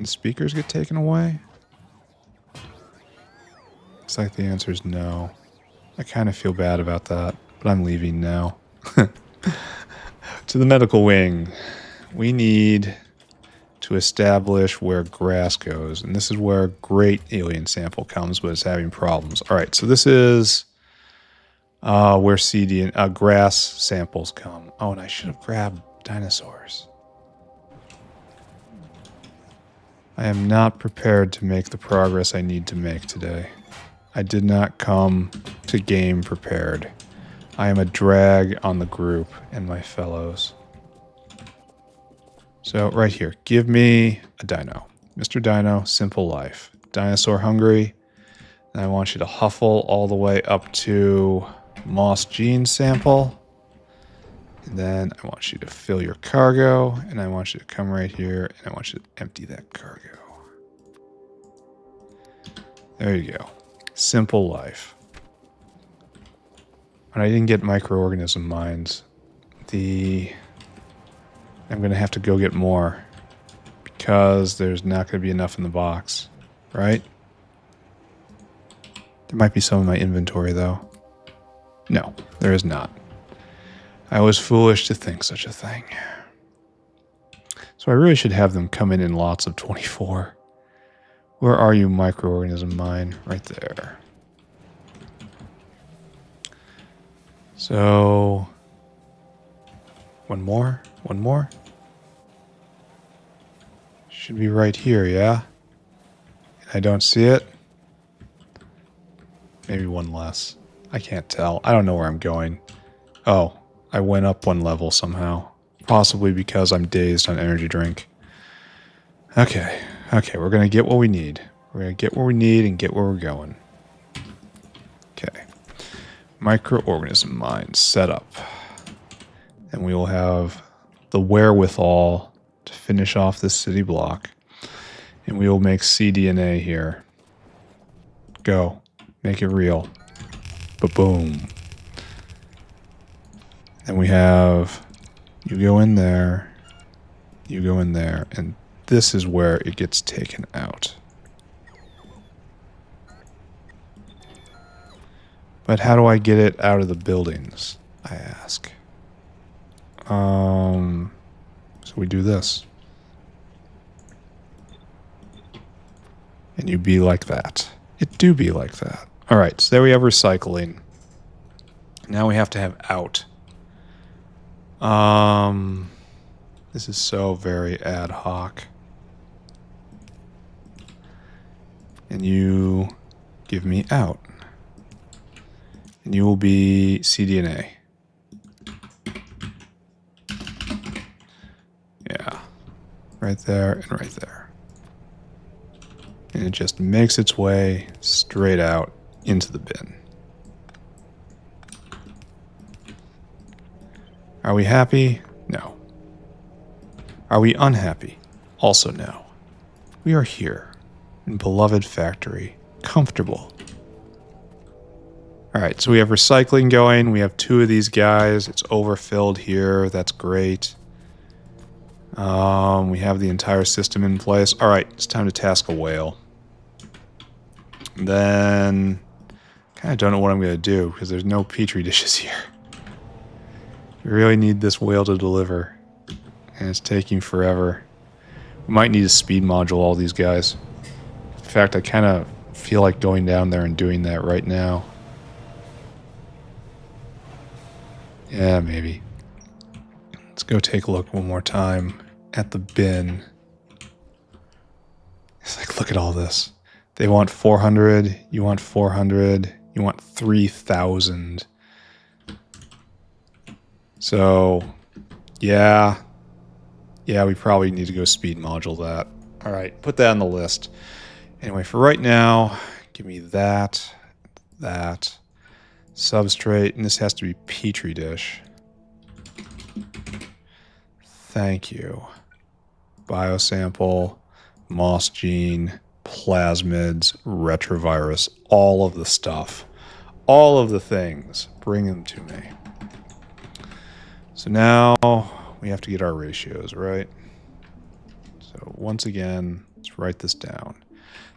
speakers get taken away? Looks like the answer is no. I kind of feel bad about that, but I'm leaving now. To the medical wing. We need to establish where grass goes, and this is where great alien sample comes, but it's having problems. All right, so this is where grass samples come. Oh, and I should have grabbed dinosaurs. I am not prepared to make the progress I need to make today. I did not come to game prepared. I am a drag on the group and my fellows. So right here, give me a dino. Mr. Dino, simple life. Dinosaur hungry. And I want you to huffle all the way up to Moss Gene sample. And then I want you to fill your cargo. And I want you to come right here. And I want you to empty that cargo. There you go. Simple life. And I didn't get microorganism mines. I'm going to have to go get more. Because there's not going to be enough in the box. Right? There might be some in my inventory, though. No, there is not. I was foolish to think such a thing. So I really should have them come in lots of 24. Where are you, microorganism mine? Right there. So, one more? One more? Should be right here, yeah? I don't see it? Maybe one less. I can't tell. I don't know where I'm going. Oh, I went up one level somehow. Possibly because I'm dazed on energy drink. Okay. Okay, we're going to get what we need. We're going to get what we need and get where we're going. Okay. Microorganism mine set up. And we will have the wherewithal to finish off this city block. And we will make cDNA here. Go. Make it real. Ba-boom. And we have... You go in there. You go in there. And this is where it gets taken out. But how do I get it out of the buildings, I ask. So we do this. And you be like that. It do be like that. All right, so there we have recycling. Now we have to have out. This is so very ad hoc. And you give me out. And you will be cDNA. Yeah. Right there and right there. And it just makes its way straight out into the bin. Are we happy? No. Are we unhappy? Also no. We are here in beloved factory, comfortable. All right, so we have recycling going. We have 2 of these guys. It's overfilled here. That's great. We have the entire system in place. All right, it's time to task a whale. Then, kind of don't know what I'm going to do because there's no petri dishes here. We really need this whale to deliver. And it's taking forever. We might need to speed module all these guys. In fact, I kind of feel like going down there and doing that right now. Yeah, maybe. Let's go take a look one more time at the bin. It's like, look at all this. They want 400, you want 400, you want 3,000. So, yeah, we probably need to go speed module that. All right, put that on the list. Anyway, for right now, give me that, substrate, and this has to be Petri dish. Thank you. Biosample, moss gene, plasmids, retrovirus, all of the stuff, all of the things, bring them to me. So now we have to get our ratios, right? So once again, let's write this down.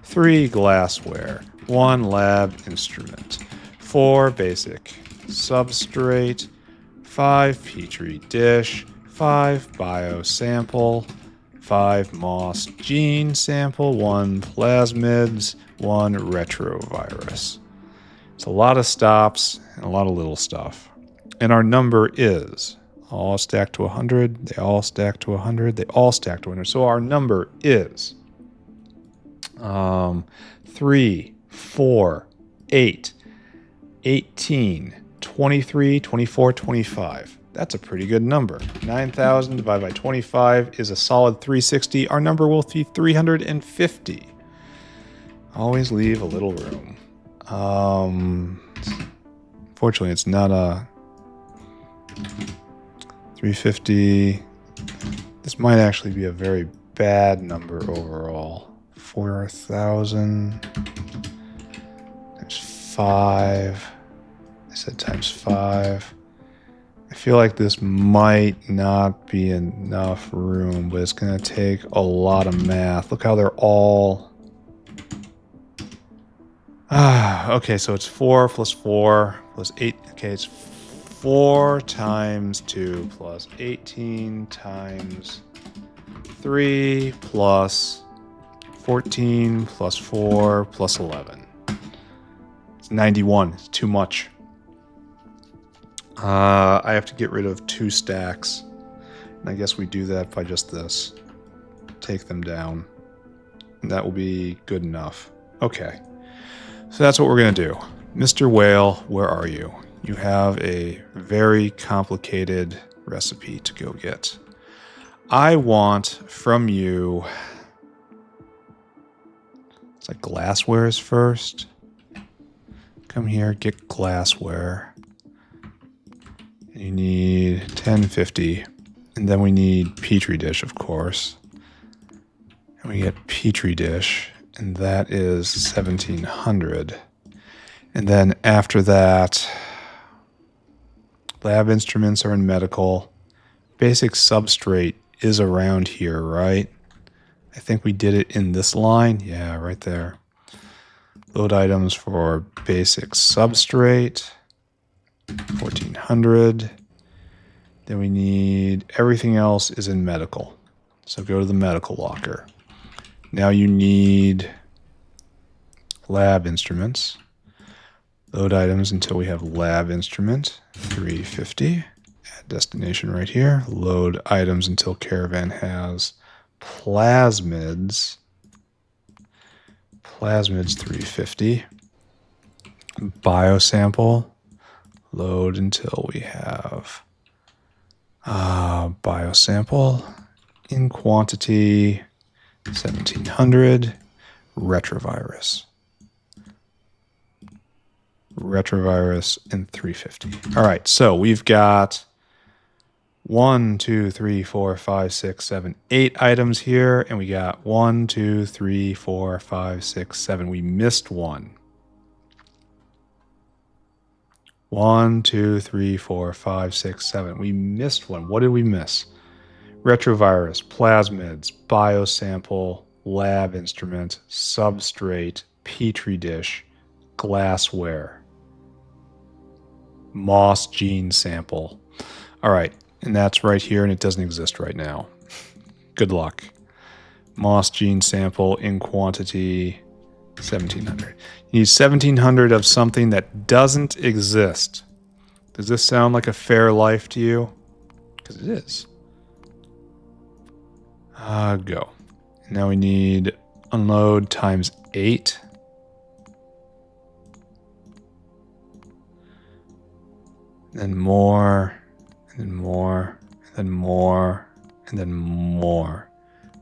3 glassware, 1 lab instrument, 4 basic substrate, 5 petri dish, 5 biosample, 5 moss gene sample, 1 plasmids, 1 retrovirus. It's a lot of stops and a lot of little stuff. And our number is all stacked to 100, they all stack to 100, they all stack to 100. So our number is 3, 4, 8, 18, 23, 24, 25. That's a pretty good number. 9,000 divided by 25 is a solid 360. Our number will be 350. Always leave a little room. Fortunately, it's not a 350. This might actually be a very bad number overall. 4,000 times 5. I said times 5. I feel like this might not be enough room, but it's going to take a lot of math. Look how they're all... okay, so it's 4 plus 4 plus 8. Okay, it's 4 times 2 plus 18 times 3 plus 14 plus 4 plus 11. It's 91. It's too much. I have to get rid of 2 stacks. And I guess we do that by just this. Take them down. And that will be good enough. Okay. So that's what we're going to do. Mr. Whale, where are you? You have a very complicated recipe to go get. I want from you... It's like glassware is first. Come here, get glassware. You need 1050. And then we need Petri dish, of course. And we get Petri dish, and that is 1700. And then after that, lab instruments are in medical. Basic substrate is around here, right? I think we did it in this line. Yeah, right there. Load items for basic substrate. 1400. Then we need everything else is in medical. So go to the medical locker. Now you need lab instruments. Load items until we have lab instrument 350. Add destination right here. Load items until caravan has plasmids. Plasmids 350. Biosample. Load until we have biosample in quantity 1700. Retrovirus. Retrovirus in 350. All right, so we've got 1, 2, 3, 4, 5, 6, 7, 8 items here, and we got 1, 2, 3, 4, 5, 6, 7. We missed one. 1, 2, 3, 4, 5, 6, 7. We missed one. What did we miss? Retrovirus, plasmids, biosample, lab instrument, substrate, petri dish, glassware, moss gene sample. All right, and that's right here, and it doesn't exist right now. Good luck. Moss gene sample in quantity 1700. You need 1700 of something that doesn't exist. Does this sound like a fair life to you? Because it is. Go. Now we need unload times 8. Then more, and then more, and then more, and then more.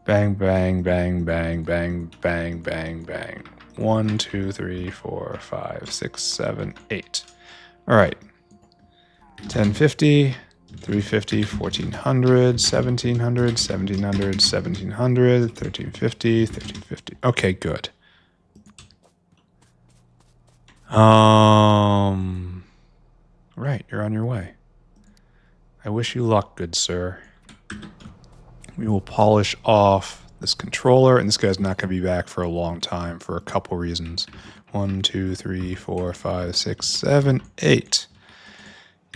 Bang, bang, bang, bang, bang, bang, bang, bang. 1, 2, 3, 4, 5, 6, 7, 8. All right. 1050, 350, 1400, 1700, 1700, 1700, 1350, 1350. Okay, good. Right, you're on your way. I wish you luck, good sir. We will polish off this controller, and this guy's not going to be back for a long time for a couple reasons. 1, 2, 3, 4, 5, 6, 7, 8.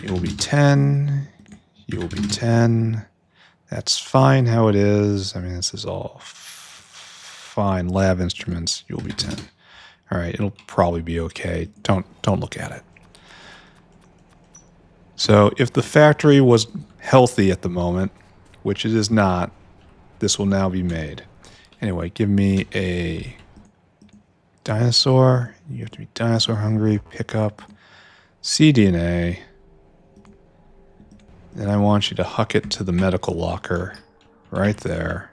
You will be 10. You will be 10. That's fine how it is. I mean, this is all fine. Lab instruments, you'll be 10. All right, it'll probably be okay. Don't look at it. So if the factory was healthy at the moment, which it is not, this will now be made. Anyway, give me a dinosaur. You have to be dinosaur hungry. Pick up cDNA. Then I want you to huck it to the medical locker right there.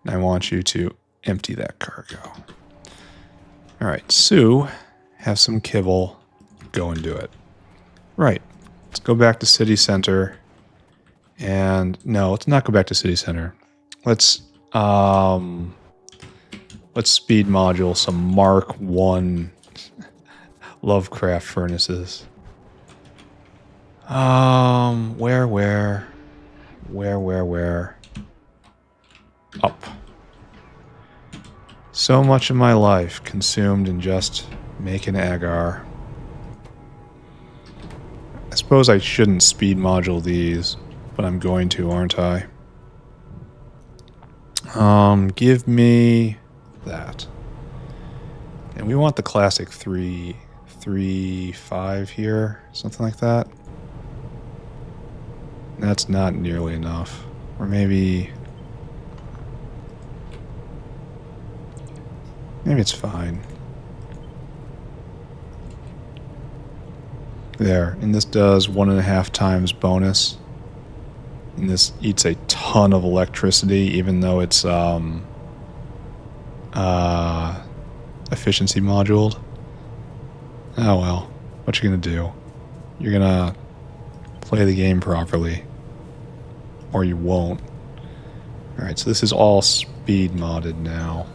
And I want you to empty that cargo. All right, Sue, have some kibble. Go and do it. Right. Let's go back to City Center. And no, let's not go back to City Center. Let's speed module some Mark 1 Lovecraft furnaces. Where? Up. So much of my life consumed in just making agar. I suppose I shouldn't speed module these, but I'm going to, aren't I? Give me that. And we want the classic 3, 5 here, something like that. That's not nearly enough. Or maybe it's fine. There, and this does 1.5 times bonus. And this eats a ton of electricity, even though it's efficiency moduled. Oh well, what you gonna do? You're gonna play the game properly, or you won't. All right, so this is all speed modded now.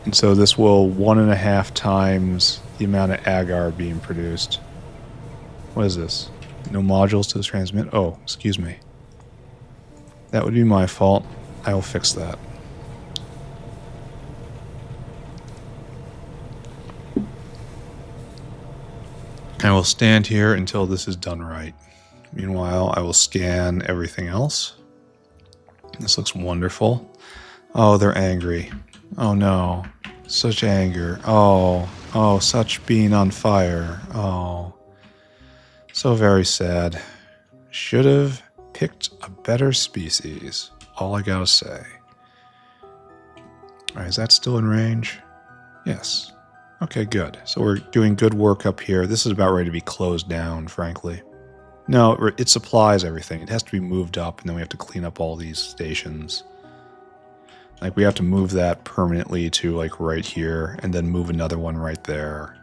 And so this will 1.5 times the amount of agar being produced. What is this? No modules to transmit? Oh, excuse me. That would be my fault. I will fix that. I will stand here until this is done right. Meanwhile, I will scan everything else. This looks wonderful. Oh, they're angry. Oh no. Such anger. Oh, such being on fire. Oh. So very sad. Should have picked a better species. All I gotta say. Alright, is that still in range? Yes. Okay, good. So we're doing good work up here. This is about ready to be closed down, frankly. No, it supplies everything. It has to be moved up, and then we have to clean up all these stations. Like, we have to move that permanently to, like, right here, and then move another one right there.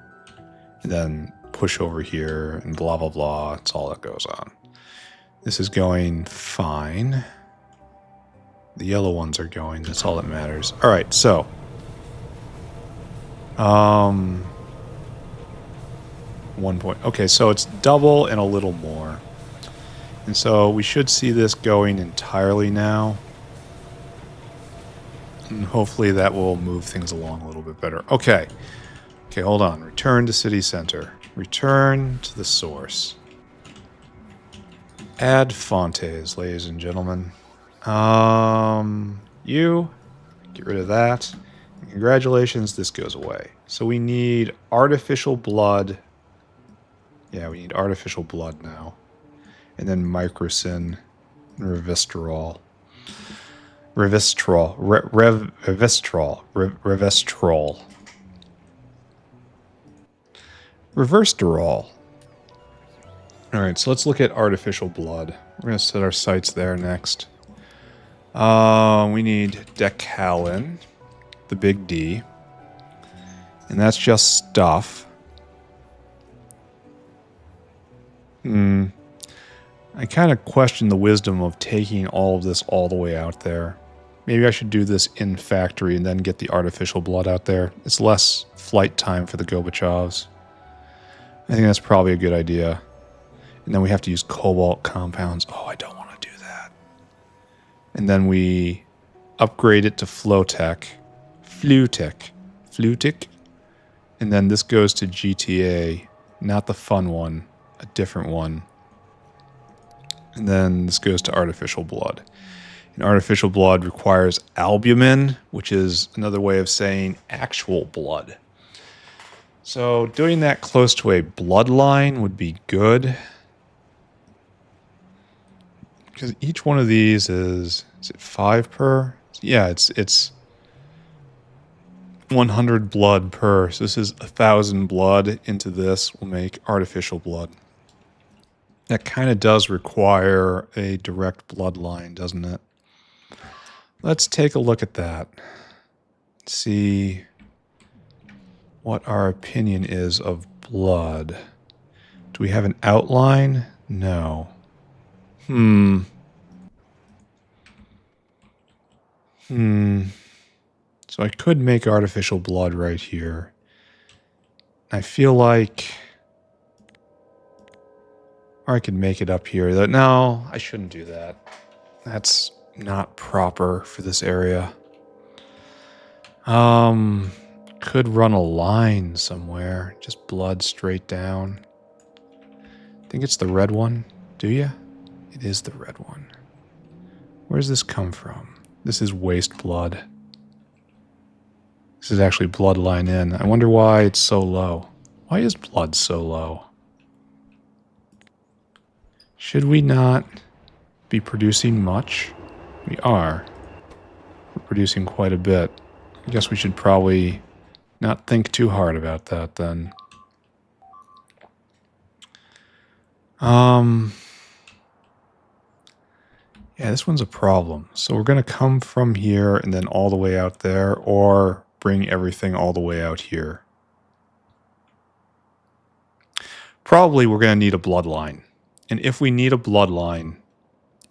And then push over here, and blah, blah, blah. It's all that goes on. This is going fine. The yellow ones are going. That's all that matters. All right, so. 1 point. Okay, so it's double and a little more. And so we should see this going entirely now. And hopefully that will move things along a little bit better. Okay. Okay, hold on. Return to City Center. Return to the source. Add Fontes, ladies and gentlemen. You get rid of that. Congratulations, this goes away. So we need artificial blood. Yeah, we need artificial blood now. And then microcin and revistrol. Revistrol. Revistrol. Reversterol. Alright, so let's look at artificial blood. We're going to set our sights there next. We need Decalin, the big D. And that's just stuff. I kind of question the wisdom of taking all of this all the way out there. Maybe I should do this in factory and then get the artificial blood out there. It's less flight time for the Gorbachevs. I think that's probably a good idea. And then we have to use cobalt compounds. Oh, I don't want to do that. And then we upgrade it to Flutec. Flutec. And then this goes to GTA. Not the fun one. A different one. And then this goes to artificial blood. And artificial blood requires albumin, which is another way of saying actual blood. So doing that close to a bloodline would be good. Because each one of these is it 5 per? Yeah, it's 100 blood per. So this is 1,000 blood into this will make artificial blood. That kind of does require a direct bloodline, doesn't it? Let's take a look at that. See what our opinion is of blood. Do we have an outline? No. So I could make artificial blood right here. I feel like... Or I could make it up here. No, I shouldn't do that. That's not proper for this area. Could run a line somewhere. Just blood straight down. I think it's the red one. Do you? It is the red one. Where does this come from? This is waste blood. This is actually bloodline in. I wonder why it's so low. Why is blood so low? Should we not be producing much? We are. We're producing quite a bit. I guess we should probably not think too hard about that then. Yeah, this one's a problem. So we're going to come from here and then all the way out there, or bring everything all the way out here. Probably we're going to need a bloodline. And if we need a bloodline,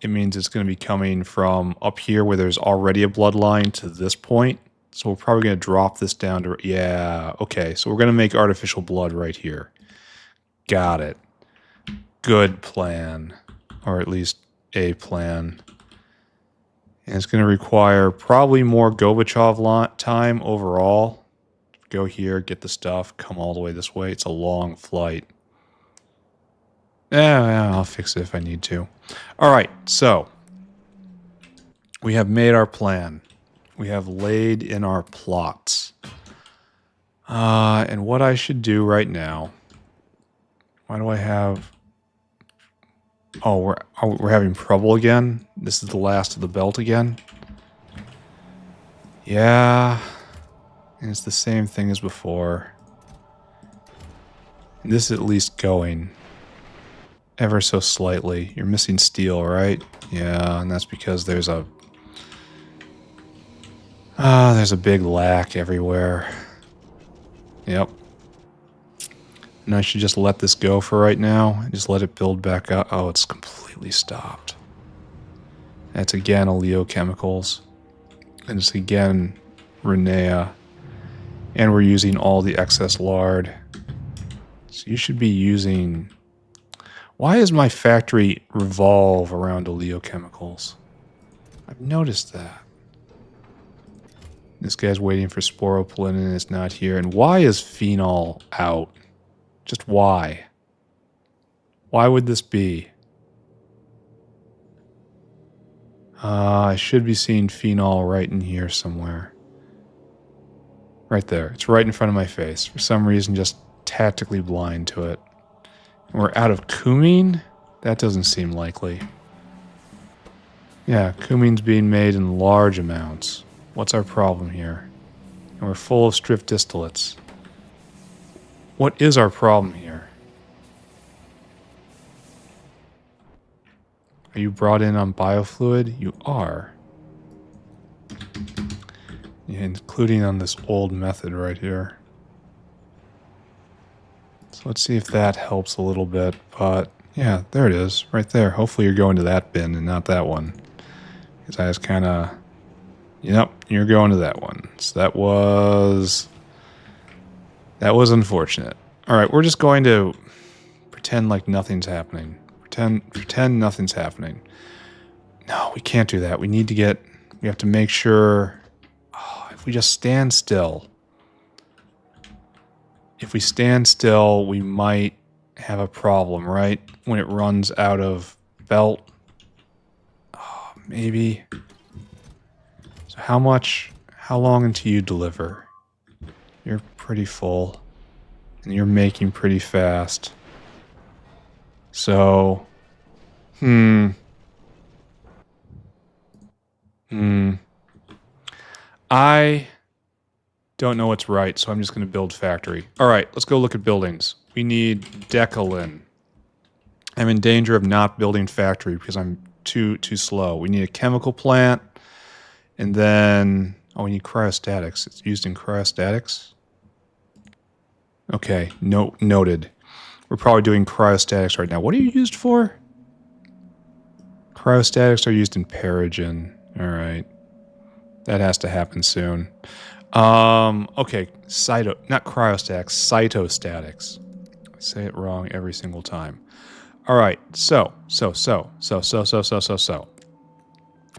it means it's going to be coming from up here where there's already a bloodline to this point. So we're probably going to drop this down to... Yeah, okay. So we're going to make artificial blood right here. Got it. Good plan. Or at least a plan. And it's going to require probably more Gorbachev time overall. Go here, get the stuff, come all the way this way. It's a long flight. Yeah, I'll fix it if I need to. All right, so we have made our plan. We have laid in our plots. And what I should do right now... Why do I have... Oh, we're having trouble again? This is the last of the belt again? Yeah. And it's the same thing as before. And this is at least going... ever so slightly. You're missing steel, right? Yeah, and that's because there's a big lack everywhere. Yep. And I should just let this go for right now and just let it build back up. Oh, it's completely stopped. That's again oleochemicals. And it's again Renea. And we're using all the excess lard. So you should be using... Why does my factory revolve around oleochemicals? I've noticed that. This guy's waiting for sporopollen and it's not here. And why is phenol out? Just why? Why would this be? I should be seeing phenol right in here somewhere. Right there. It's right in front of my face. For some reason, just tactically blind to it. And we're out of cumene? That doesn't seem likely. Yeah, cumine's being made in large amounts. What's our problem here? And we're full of strip distillates. What is our problem here? Are you brought in on biofluid? You are. Yeah, including on this old method right here. So let's see if that helps a little bit. But yeah, there it is, right there. Hopefully you're going to that bin and not that one. Because I was kind of... Yep, you're going to that one. So that was unfortunate. All right, we're just going to pretend like nothing's happening. Pretend nothing's happening. No, we can't do that. We have to make sure... Oh, if we just stand still... If we stand still, we might have a problem, right? When it runs out of belt. Oh, maybe. So how long until you deliver? You're pretty full. And you're making pretty fast. So, I don't know what's right, so I'm just going to build factory. All right, let's go look at buildings. We need Decalin. I'm in danger of not building factory because I'm too slow. We need a chemical plant, and then we need cryostatics. It's used in cryostatics. Okay, noted. We're probably doing cryostatics right now. What are you used for? Cryostatics are used in Perogen. All right, that has to happen soon. Okay, not cryostatics, cytostatics. I say it wrong every single time. All right, so.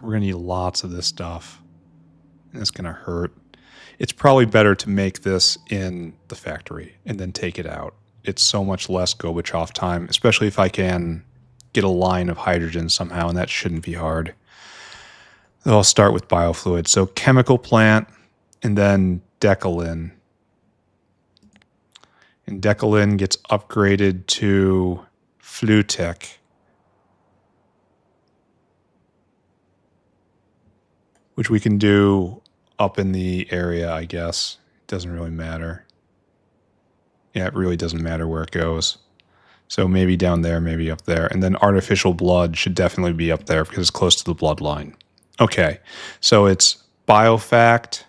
We're gonna need lots of this stuff. And it's gonna hurt. It's probably better to make this in the factory and then take it out. It's so much less Gorbachev time, especially if I can get a line of hydrogen somehow, and that shouldn't be hard. I'll start with biofluid. So chemical plant, and then Decalin. And Decalin gets upgraded to Flutec. Which we can do up in the area, I guess. It doesn't really matter. Yeah, it really doesn't matter where it goes. So maybe down there, maybe up there. And then artificial blood should definitely be up there because it's close to the bloodline. Okay, so it's biofact,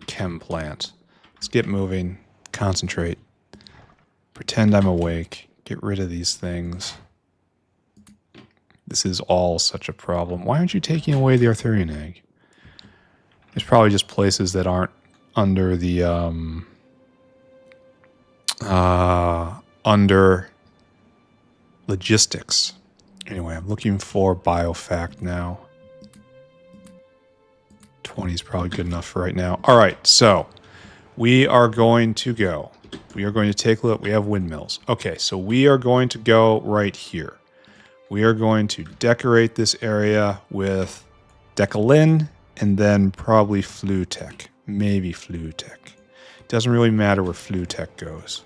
chem plant. Let's get moving. Concentrate. Pretend I'm awake. Get rid of these things. This is all such a problem. Why aren't you taking away the Arthurian egg? There's probably just places that aren't under the under logistics. Anyway, I'm looking for biofact now. 20 is probably good enough for right now. All right, so we are going to go. We are going to take a look. We have windmills. Okay, so we are going to go right here. We are going to decorate this area with Decalin and then probably Flutec. Maybe Flutec. Doesn't really matter where Flutec goes.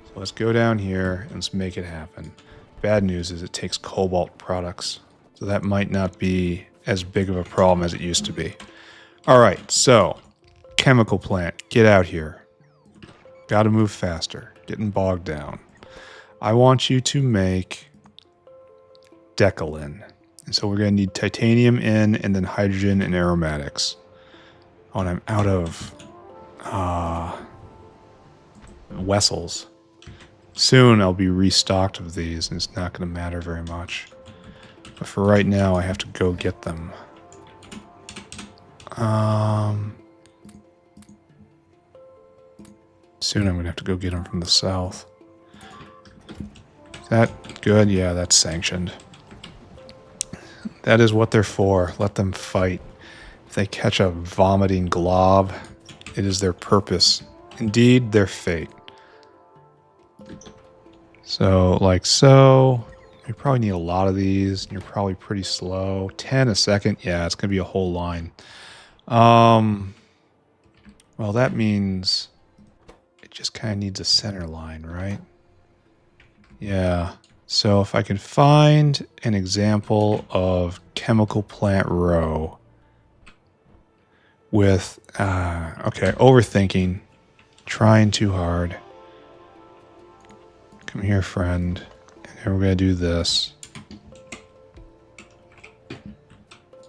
So let's go down here and let's make it happen. Bad news is it takes cobalt products. So that might not be as big of a problem as it used to be. All right, so chemical plant, get out here. Got to move faster. Getting bogged down. I want you to make Decalin. And so we're going to need titanium in and then hydrogen and aromatics. Oh, and I'm out of vessels. Soon I'll be restocked of these and it's not going to matter very much. But for right now I have to go get them. Soon I'm going to have to go get them from the south. Is that good? Yeah, that's sanctioned. That is what they're for. Let them fight. If they catch a vomiting glob, it is their purpose. Indeed, their fate. So, like so. We probably need a lot of these, and you're probably pretty slow. 10 a second? Yeah, it's going to be a whole line. Well, that means it just kind of needs a center line, right? Yeah. So if I can find an example of chemical plant row with, okay, overthinking, trying too hard. Come here, friend. And we're going to do this.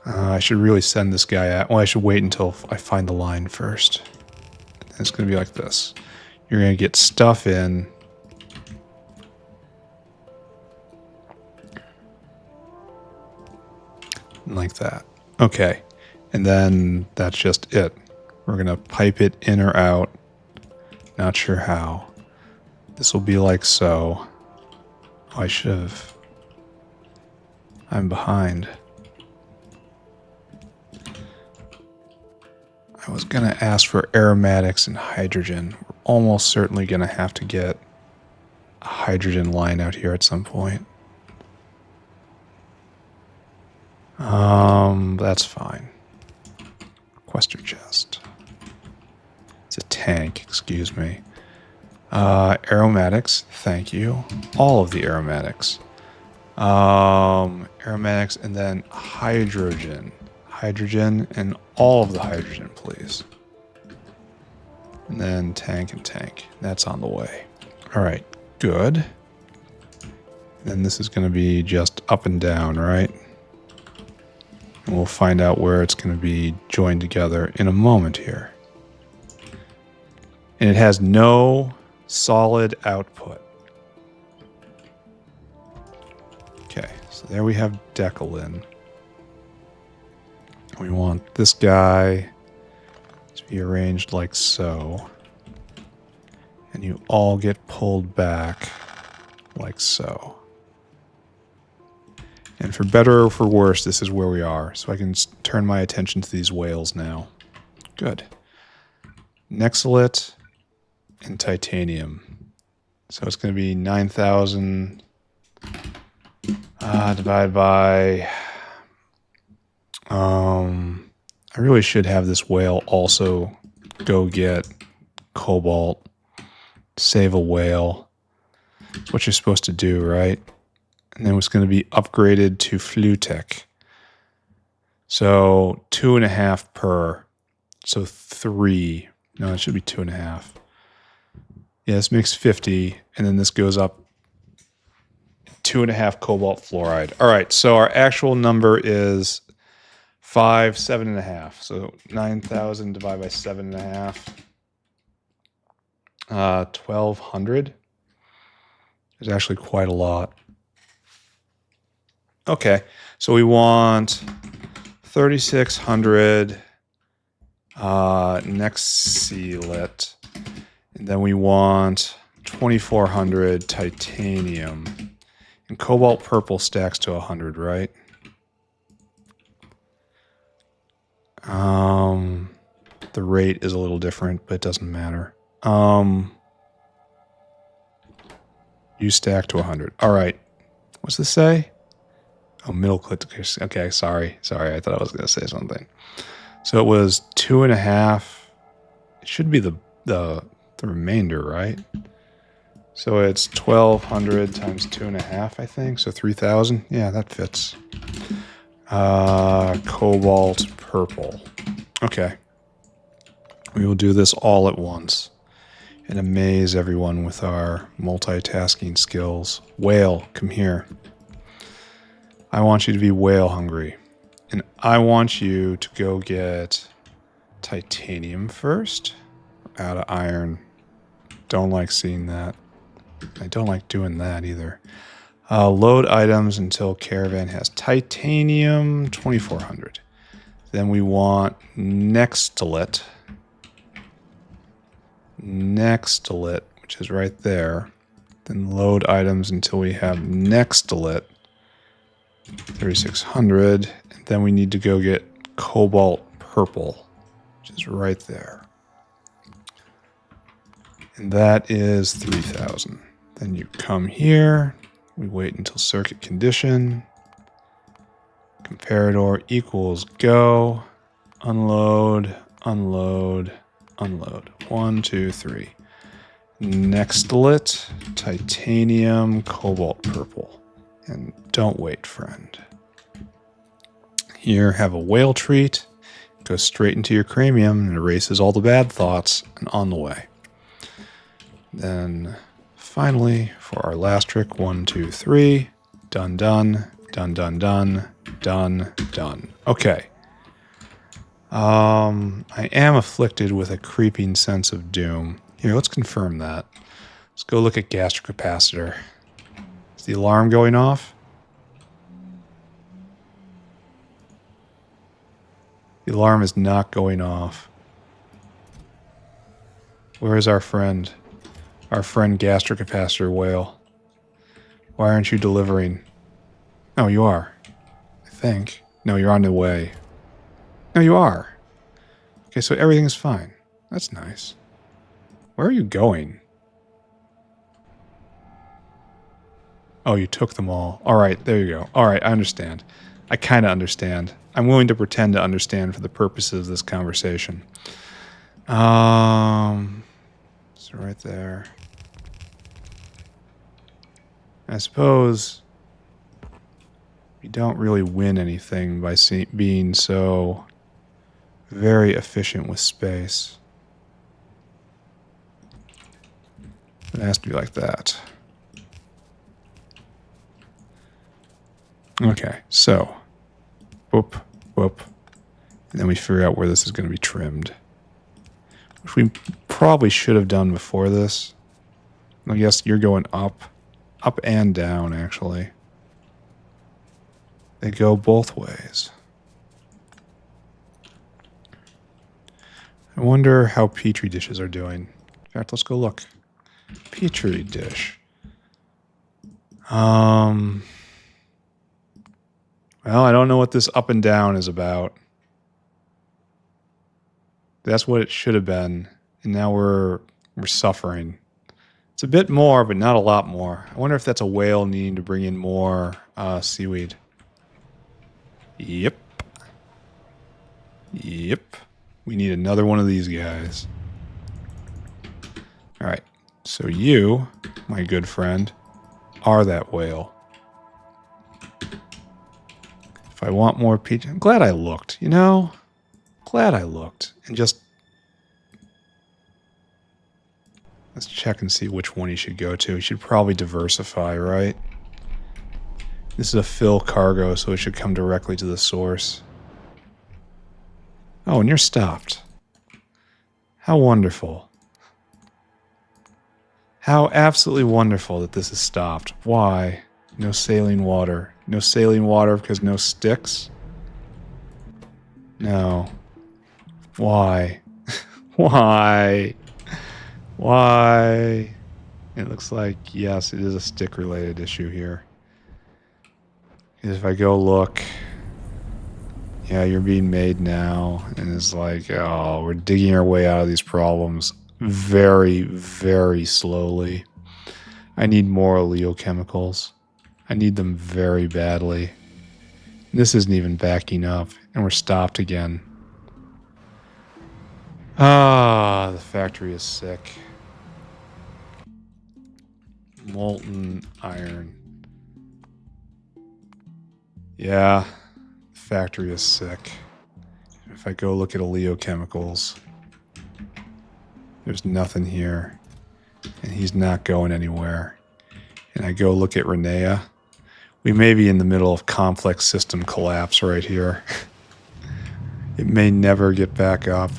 I should really send this guy out. Well, I should wait until I find the line first. And it's going to be like this. You're going to get stuff in. Like that. Okay. And then that's just it. We're going to pipe it in or out. Not sure how. This will be like so. Oh, I should have. I'm behind. I was going to ask for aromatics and hydrogen. We're almost certainly going to have to get a hydrogen line out here at some point. That's fine. Requester chest. It's a tank, excuse me. Aromatics, thank you. All of the aromatics. Aromatics and then hydrogen. Hydrogen and all of the hydrogen, please. And then tank and tank. That's on the way. All right, good. Then this is going to be just up and down, right? And we'll find out where it's going to be joined together in a moment here. And it has no solid output. Okay, so there we have Decalin. We want this guy to be arranged like so. And you all get pulled back like so. And for better or for worse, this is where we are. So I can turn my attention to these whales now. Good. Nexalit and titanium. So it's going to be 9,000 divided by... I really should have this whale also go get cobalt, save a whale. That's what you're supposed to do, right? And then it's going to be upgraded to Flutec. So 2.5 per. So 3. No, it should be 2.5. Yeah, this makes 50, and then this goes up 2.5 cobalt fluoride. All right, so our actual number is 7.5. So 9,000 divided by 7.5. 1,200. Is actually quite a lot. Okay, so we want 3,600 Nexalit, and then we want 2,400 titanium. And cobalt purple stacks to 100, right? The rate is a little different, but it doesn't matter. You stack to 100. All right. What's this say? Oh, middle click. Okay, sorry. I thought I was going to say something. So it was 2.5. It should be the remainder, right? So it's 1,200 times 2.5, I think. So 3,000. Yeah, that fits. Cobalt purple. Okay. We will do this all at once and amaze everyone with our multitasking skills. Whale, come here. I want you to be whale hungry. And I want you to go get titanium first. Out of iron. Don't like seeing that. I don't like doing that either. Load items until caravan has titanium 2,400. Then we want Nexalit. Which is right there. Then load items until we have Nexalit 3,600. And then we need to go get cobalt purple, which is right there. And that is 3,000. Then you come here, We wait until circuit condition. Comparator equals go. Unload, unload, unload. 1, 2, 3. Nextlet, titanium, cobalt purple. And don't wait, friend. Here, have a whale treat. Goes straight into your cranium and erases all the bad thoughts, and on the way. Then, finally, for our last trick, 1, 2, 3. Done, done, done, done, done, done, done. Okay. I am afflicted with a creeping sense of doom. Here, let's confirm that. Let's go look at gastric capacitor. Is the alarm going off? The alarm is not going off. Where is our friend? Our friend gastric capacitor whale. Why aren't you delivering? Oh, you are. I think. No, you're on the way. No, you are. Okay, so everything's fine. That's nice. Where are you going? Oh, you took them all. All right, there you go. All right, I understand. I kind of understand. I'm willing to pretend to understand for the purposes of this conversation. So right there. I suppose we don't really win anything by being so very efficient with space. It has to be like that. Okay, so whoop, whoop. And then we figure out where this is going to be trimmed. Which we probably should have done before this. I guess you're going up. Up and down, actually. They go both ways. I wonder how Petri dishes are doing. In fact, let's go look. Petri dish. Well, I don't know what this up and down is about. That's what it should have been, and now we're suffering. It's a bit more, but not a lot more. I wonder if that's a whale needing to bring in more seaweed. Yep. Yep. We need another one of these guys. All right. So you, my good friend, are that whale. If I want more peach, I'm glad I looked, you know? Glad I looked. And just... let's check and see which one you should go to. You should probably diversify, right? This is a fill cargo, so it should come directly to the source. Oh, and you're stopped. How wonderful. How absolutely wonderful that this is stopped. Why? No saline water. No saline water because no sticks? No. Why? Why? Why? It looks like, yes, it is a stick-related issue here. If I go look, yeah, you're being made now, and it's like, oh, we're digging our way out of these problems very, very slowly. I need more oleochemicals. I need them very badly. This isn't even backing up, and we're stopped again. Ah, the factory is sick. Molten iron. Yeah, the factory is sick. If I go look at oleochemicals, there's nothing here. And he's not going anywhere. And I go look at Renea. We may be in the middle of complex system collapse right here. It may never get back up.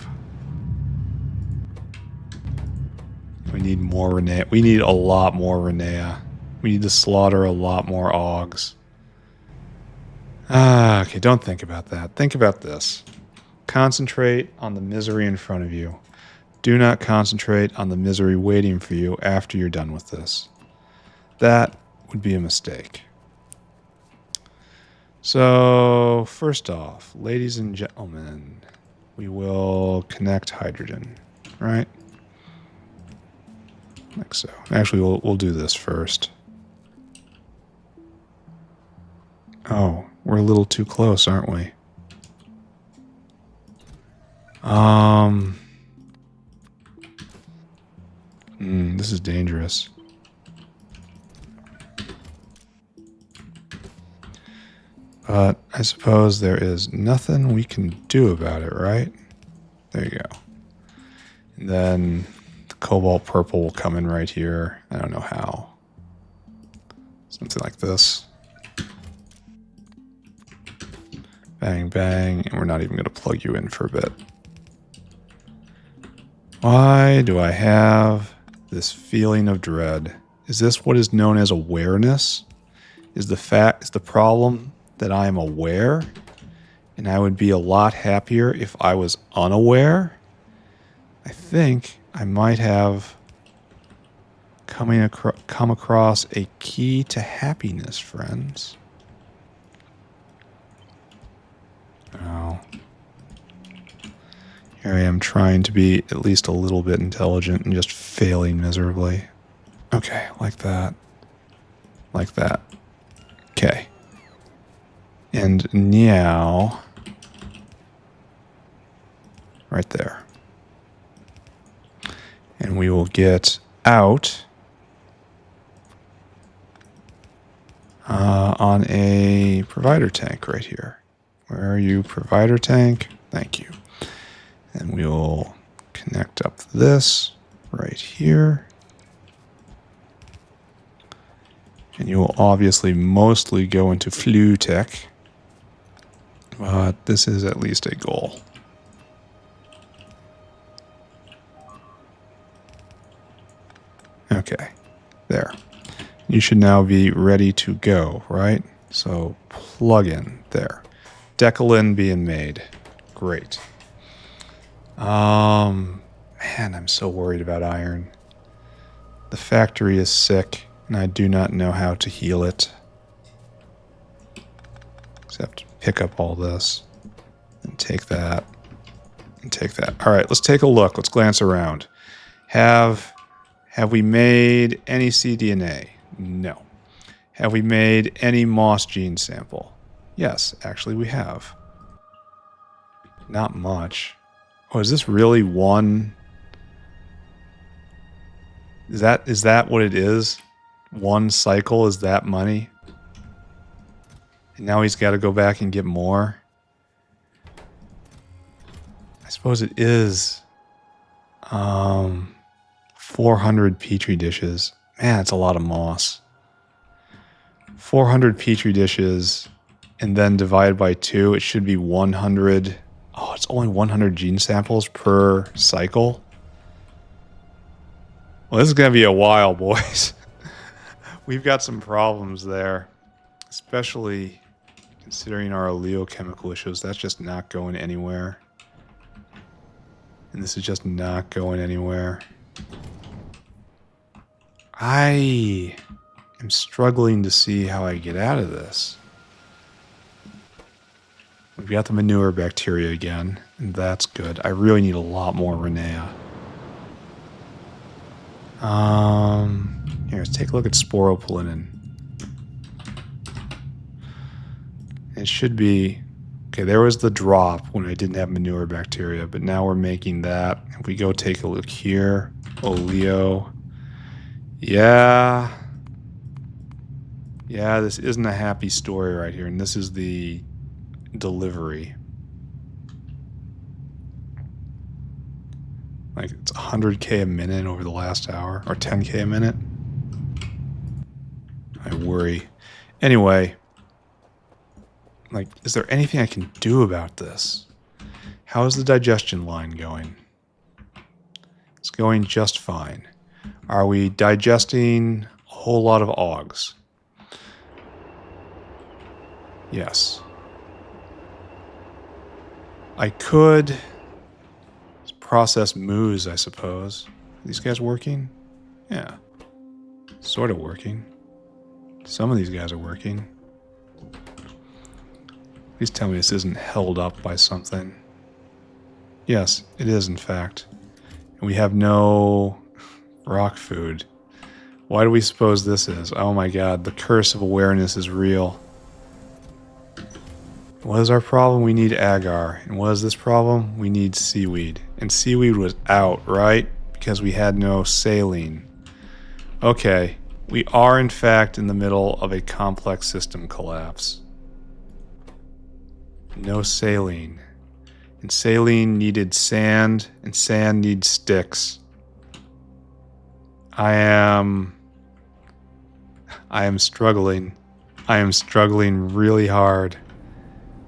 We need more Renea. We need a lot more Renea. We need to slaughter a lot more Augs. Ah, okay, don't think about that. Think about this. Concentrate on the misery in front of you. Do not concentrate on the misery waiting for you after you're done with this. That would be a mistake. So, first off, ladies and gentlemen, we will connect hydrogen, right? Like so. Actually, we'll do this first. Oh, we're a little too close, aren't we? This is dangerous. But I suppose there is nothing we can do about it, right? There you go. And then the cobalt purple will come in right here. I don't know how. Something like this. Bang, bang. And we're not even going to plug you in for a bit. Why do I have this feeling of dread? Is this what is known as awareness? Is the problem that I am aware? And I would be a lot happier if I was unaware? I think I might have come across a key to happiness, friends. Oh. Here I am trying to be at least a little bit intelligent and just failing miserably. Okay, like that. Like that. Okay. And now... right there. And we will get out on a provider tank right here. Where are you, provider tank? Thank you. And we will connect up this right here. And you will obviously mostly go into Flutec. But this is at least a goal. Okay, there. You should now be ready to go, right? So plug in there. Decalin being made. Great. Man, I'm so worried about iron. The factory is sick, and I do not know how to heal it. Except to pick up all this, and take that, and take that. All right, let's take a look. Let's glance around. Have we made any cDNA? No. Have we made any moss gene sample? Yes, actually we have. Not much. Oh, is this really one? Is that what it is? One cycle is that money? And now he's got to go back and get more? I suppose it is 400 petri dishes. Man, that's a lot of moss. 400 petri dishes and then divided by 2, it should be 100. Oh, it's only 100 gene samples per cycle. Well, this is going to be a while, boys. We've got some problems there, especially considering our oleochemical issues. That's just not going anywhere. And this is just not going anywhere. I am struggling to see how I get out of this. We've got the manure bacteria again, and that's good. I really need a lot more Renea. Here, let's take a look at sporopollenin. It should be... Okay, there was the drop when I didn't have manure bacteria, but now we're making that. If we go take a look here, oleo... Yeah, this isn't a happy story right here, and this is the delivery. Like, it's 100k a minute over the last hour, or 10k a minute. I worry. Anyway, like, is there anything I can do about this? How is the digestion line going? It's going just fine. Are we digesting a whole lot of OGs? Yes. I could process moos, I suppose. Are these guys working? Yeah. Sort of working. Some of these guys are working. Please tell me this isn't held up by something. Yes, it is, in fact. And we have no rock food. Why do we suppose this is? Oh my god, the curse of awareness is real. What is our problem? We need agar. And what is this problem? We need seaweed. And seaweed was out, right? Because we had no saline. Okay, we are in fact in the middle of a complex system collapse. No saline. And saline needed sand, and sand needs sticks. I am struggling. I am struggling really hard.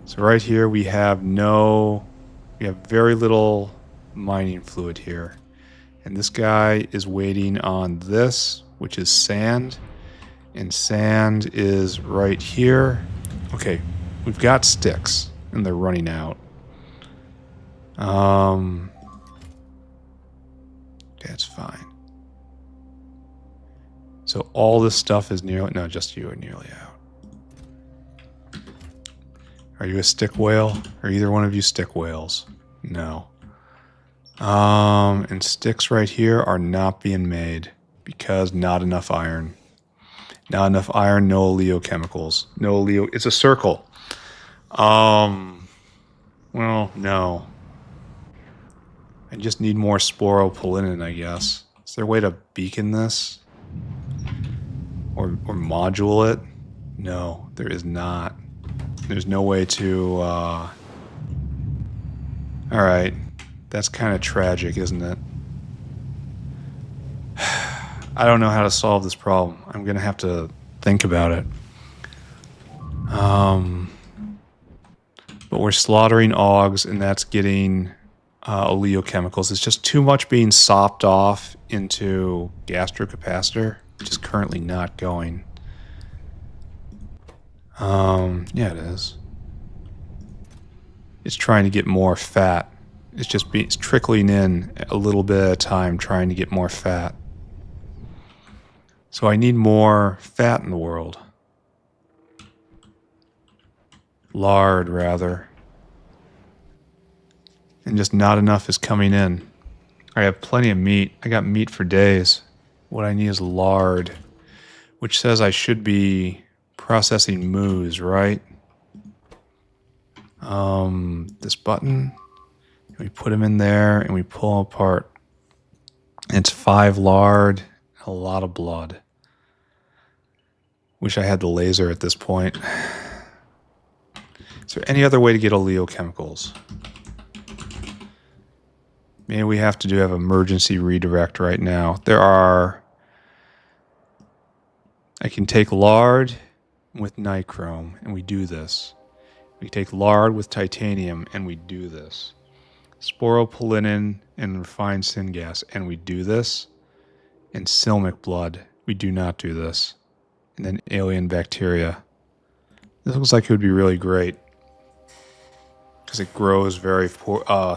So right here we have very little mining fluid here. And this guy is waiting on this, which is sand. And sand is right here. Okay, we've got sticks, and they're running out. That's fine. So all this stuff is nearly... No, just you are nearly out. Are you a stick whale? Are either one of you stick whales? No. And sticks right here are not being made because not enough iron. Not enough iron, no oleochemicals. No oleo... It's a circle. Well, no. I just need more sporopollenin, I guess. Is there a way to beacon this? Or module it? No, there is not. There's no way to, Alright. That's kind of tragic, isn't it? I don't know how to solve this problem. I'm gonna have to think about it. But we're slaughtering augs, and that's getting oleochemicals. It's just too much being sopped off into gastrocapacitor, which is currently not going. Yeah, it is. It's trying to get more fat. It's trickling in a little bit at a time, trying to get more fat. So I need more fat in the world. Lard, rather. And just not enough is coming in. I have plenty of meat. I got meat for days. What I need is lard, which says I should be processing moose, right? This button, we put them in there and we pull them apart. And it's 5 lard, a lot of blood. Wish I had the laser at this point. Is there any other way to get oleochemicals? Maybe we have to have emergency redirect right now. I can take lard with nichrome, and we do this. We take lard with titanium, and we do this. Sporopollenin and refined syngas, and we do this. And silmic blood, we do not do this. And then alien bacteria. This looks like it would be really great. Because it grows very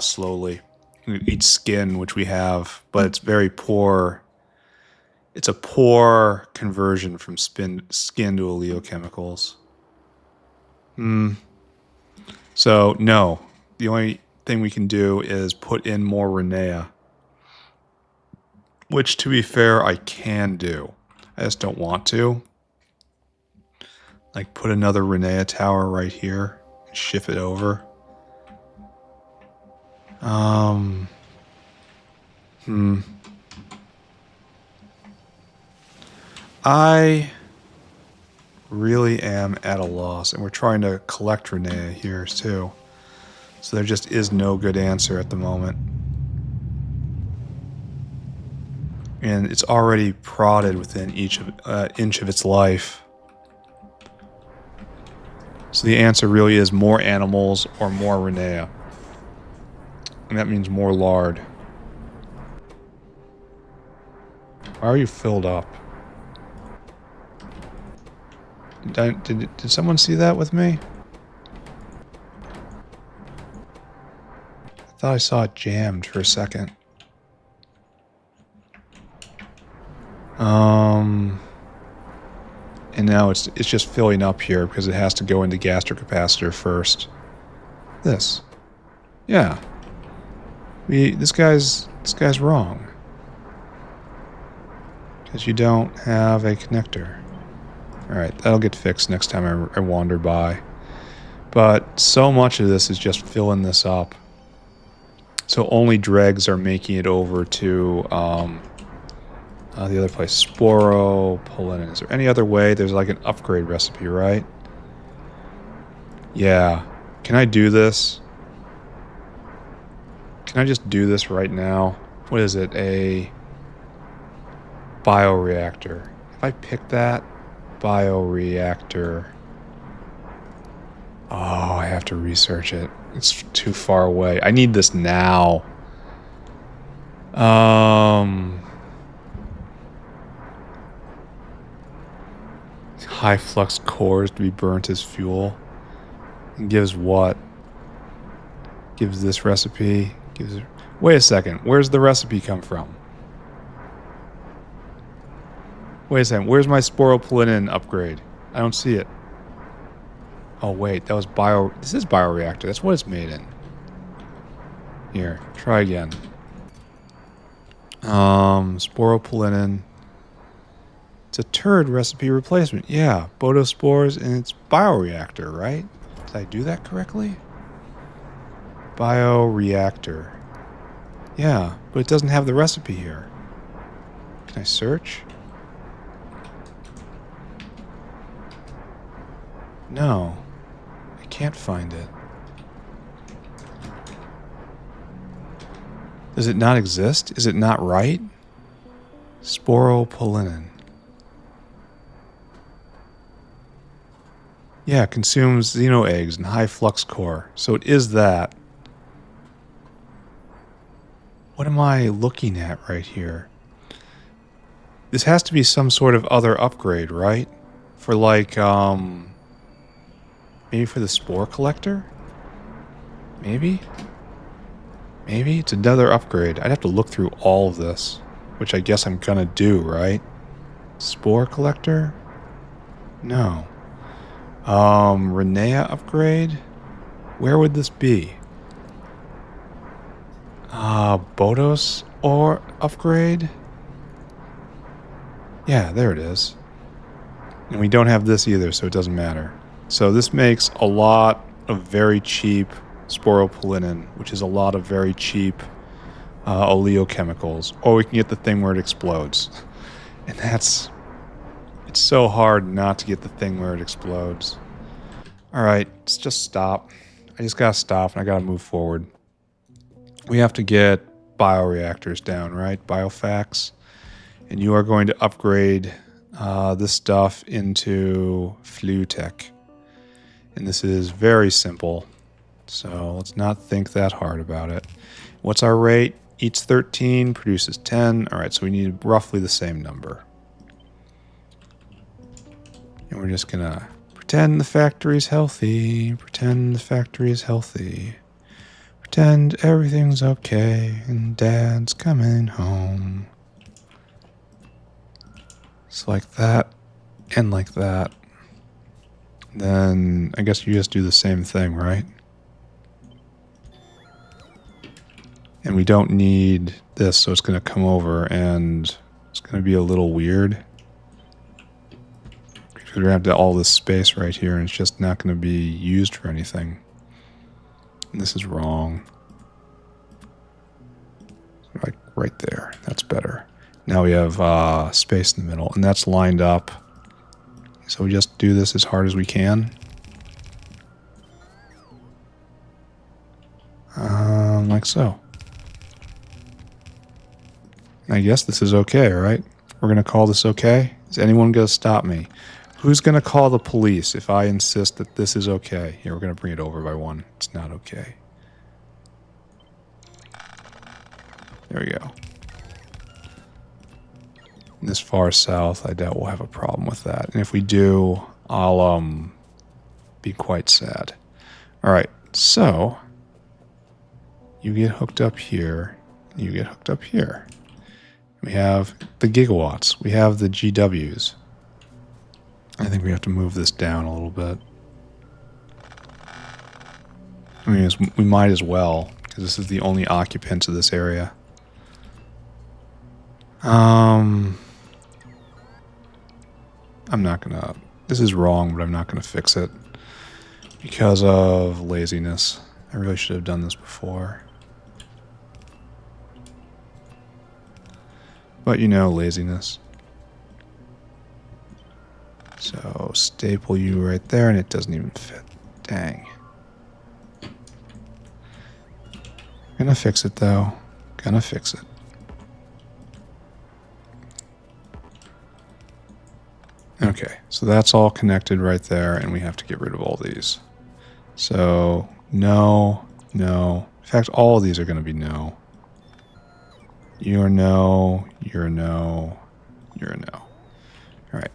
slowly. We eat skin, which we have, but it's very poor. It's a poor conversion from skin to oleochemicals. So, no. The only thing we can do is put in more Renea. Which, to be fair, I can do. I just don't want to. Like, put another Renea tower right here and shift it over. I really am at a loss, and we're trying to collect Renea here too. So there just is no good answer at the moment. And it's already prodded within each inch of its life. So the answer really is more animals or more Renea. And that means more lard. Why are you filled up? Did someone see that with me? I thought I saw it jammed for a second. And now it's just filling up here because it has to go into gastrocapacitor first. This. Yeah. This guy's wrong. Because you don't have a connector. Alright, that'll get fixed next time I wander by. But so much of this is just filling this up. So only dregs are making it over to the other place. Sporopollenin. Is there any other way? There's like an upgrade recipe, right? Yeah. Can I do this? Can I just do this right now? What is it? A bioreactor. If I pick that bioreactor... Oh, I have to research it. It's too far away. I need this now. High flux cores to be burnt as fuel. It gives what? Gives this recipe. Gives. Wait a second. Where's the recipe come from? Wait a second. Where's my sporopollenin upgrade? I don't see it. Oh wait, that was bio. This is bioreactor. That's what it's made in. Here, try again. Sporopollenin. It's a turd recipe replacement. Yeah, botospores and it's bioreactor, right? Did I do that correctly? Bioreactor. Yeah, but it doesn't have the recipe here. Can I search? No. I can't find it. Does it not exist? Is it not right? Sporopollenin. Yeah, consumes xeno eggs and high flux core. So it is that. What am I looking at right here? This has to be some sort of other upgrade, right? For like, maybe for the spore collector? Maybe? Maybe? It's another upgrade. I'd have to look through all of this, which I guess I'm gonna do, right? Spore collector? No. Renea upgrade? Where would this be? Bodos or upgrade? Yeah, there it is. And we don't have this either, so it doesn't matter. So this makes a lot of very cheap sporopollenin, which is a lot of very cheap oleochemicals. Or we can get the thing where it explodes. And that's... It's so hard not to get the thing where it explodes. Alright, let's just stop. I just gotta stop and I gotta move forward. We have to get bioreactors down, right? Biofax. And you are going to upgrade this stuff into Flutec. And this is very simple. So let's not think that hard about it. What's our rate? Eats 13, produces 10. Alright, so we need roughly the same number. And we're just gonna pretend the factory's healthy. Pretend the factory is healthy. Pretend everything's okay and Dad's coming home. It's like that and like that. Then I guess you just do the same thing, right? And we don't need this, so it's going to come over and it's going to be a little weird. Because we have all this space right here and it's just not going to be used for anything. And this is wrong. Like right there. That's better. Now we have space in the middle and that's lined up. So we just do this as hard as we can. Like so. I guess this is okay, right? We're going to call this okay? Is anyone going to stop me? Who's going to call the police if I insist that this is okay? Here, we're going to bring it over by one. It's not okay. There we go. In this far south, I doubt we'll have a problem with that. And if we do, I'll be quite sad. Alright, so you get hooked up here, you get hooked up here. We have the gigawatts, we have the GWs. I think we have to move this down a little bit. I mean, we might as well, because this is the only occupant of this area. I'm not gonna... This is wrong, but I'm not gonna fix it. because of laziness. I really should have done this before. But you know, laziness. So staple you right there, and it doesn't even fit. Dang. Gonna fix it though. Gonna fix it. Okay, so that's all connected right there, and we have to get rid of all these. So no, no. In fact, all of these are going to be no. You're no, you're no, you're a no. All right.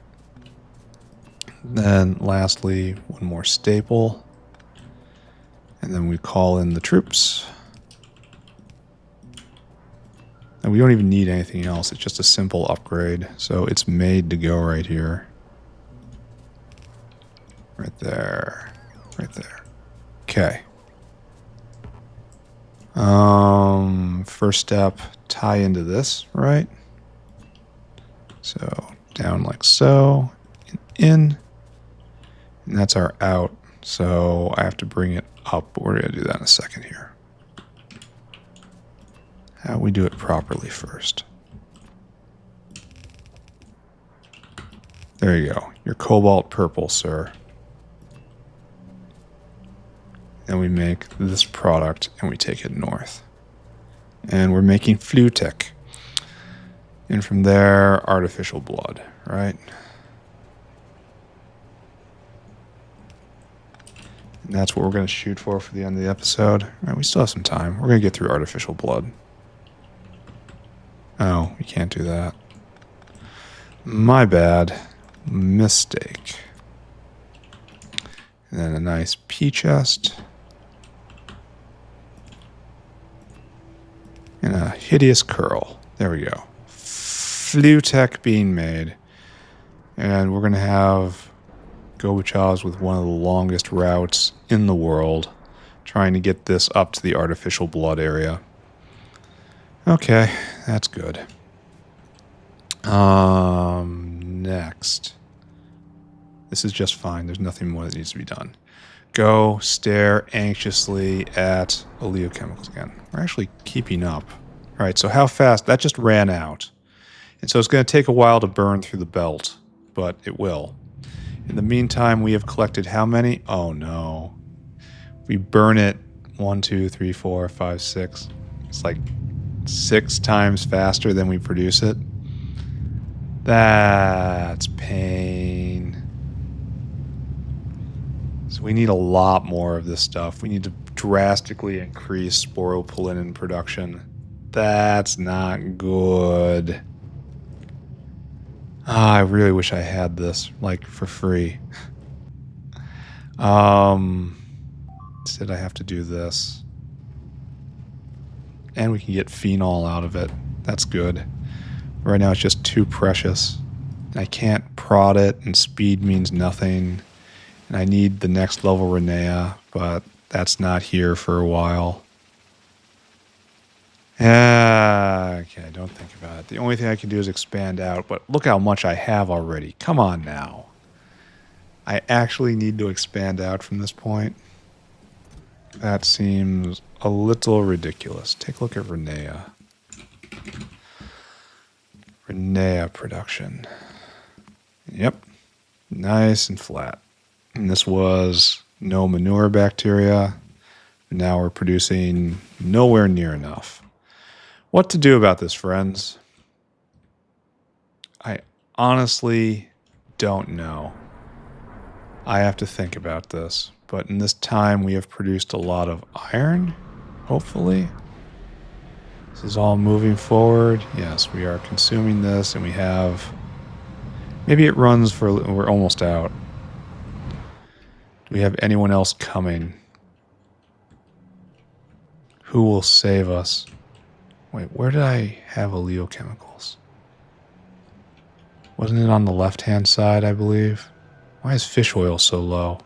Then lastly, one more staple. And then we call in the troops. And we don't even need anything else. It's just a simple upgrade. So it's made to go right here. Right there. Right there. Okay. First step, tie into this, right? So down like so, and in, and that's our out. So I have to bring it up, but we're going to do that in a second here. How we do it properly first. There you go. Your cobalt purple, sir. And we make this product and we take it north. And we're making Flutec. And from there, artificial blood, right? And that's what we're going to shoot for the end of the episode. All right, we still have some time. We're going to get through artificial blood. Oh, we can't do that. My bad. Mistake. And then a nice pea chest. And a hideous curl. There we go. Flutec being made. And we're going to have Gobachavs with one of the longest routes in the world, trying to get this up to the artificial blood area. Okay, that's good. Next. This is just fine. There's nothing more that needs to be done. Go stare anxiously at oleochemicals again. We're actually keeping up. All right, so how fast? That just ran out. And so it's going to take a while to burn through the belt, but it will. In the meantime, we have collected how many? Oh, no. We burn it 1, 2, 3, 4, 5, 6. It's like 6 times faster than we produce it. That's pain. So we need a lot more of this stuff. We need to drastically increase sporopollenin production. That's not good. I really wish I had this, like, for free. Instead I have to do this. And we can get phenol out of it. That's good. Right now it's just too precious. I can't prod it, and speed means nothing. And I need the next level Renea, but that's not here for a while. Okay, don't think about it. The only thing I can do is expand out, but look how much I have already. Come on now. I actually need to expand out from this point. That seems a little ridiculous. Take a look at Renea. Renea production. Yep. Nice and flat. And this was no manure bacteria. Now we're producing nowhere near enough. What to do about this, friends? I honestly don't know. I have to think about this. But in this time, we have produced a lot of iron, hopefully. This is all moving forward. Yes, we are consuming this, and we have... Maybe it runs for... We're almost out. Do we have anyone else coming? Who will save us? Wait, where did I have oleochemicals? Wasn't it on the left-hand side, I believe? Why is fish oil so low?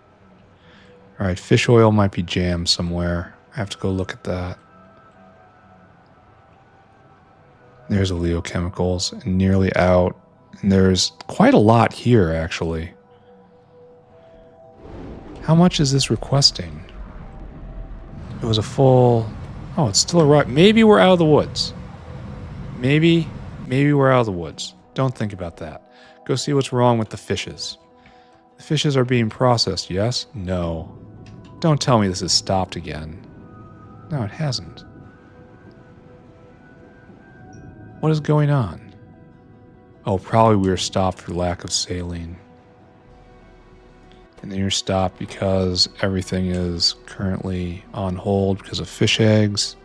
Alright, fish oil might be jammed somewhere. I have to go look at that. There's oleochemicals, and nearly out. And there's quite a lot here, actually. How much is this requesting? It was a full... Oh, it's still a right. Maybe we're out of the woods. Maybe we're out of the woods. Don't think about that. Go see what's wrong with the fishes. The fishes are being processed, yes? No. Don't tell me this has stopped again. No, it hasn't. What is going on? Oh, probably we were stopped for lack of saline. And then you're stopped because everything is currently on hold because of fish eggs.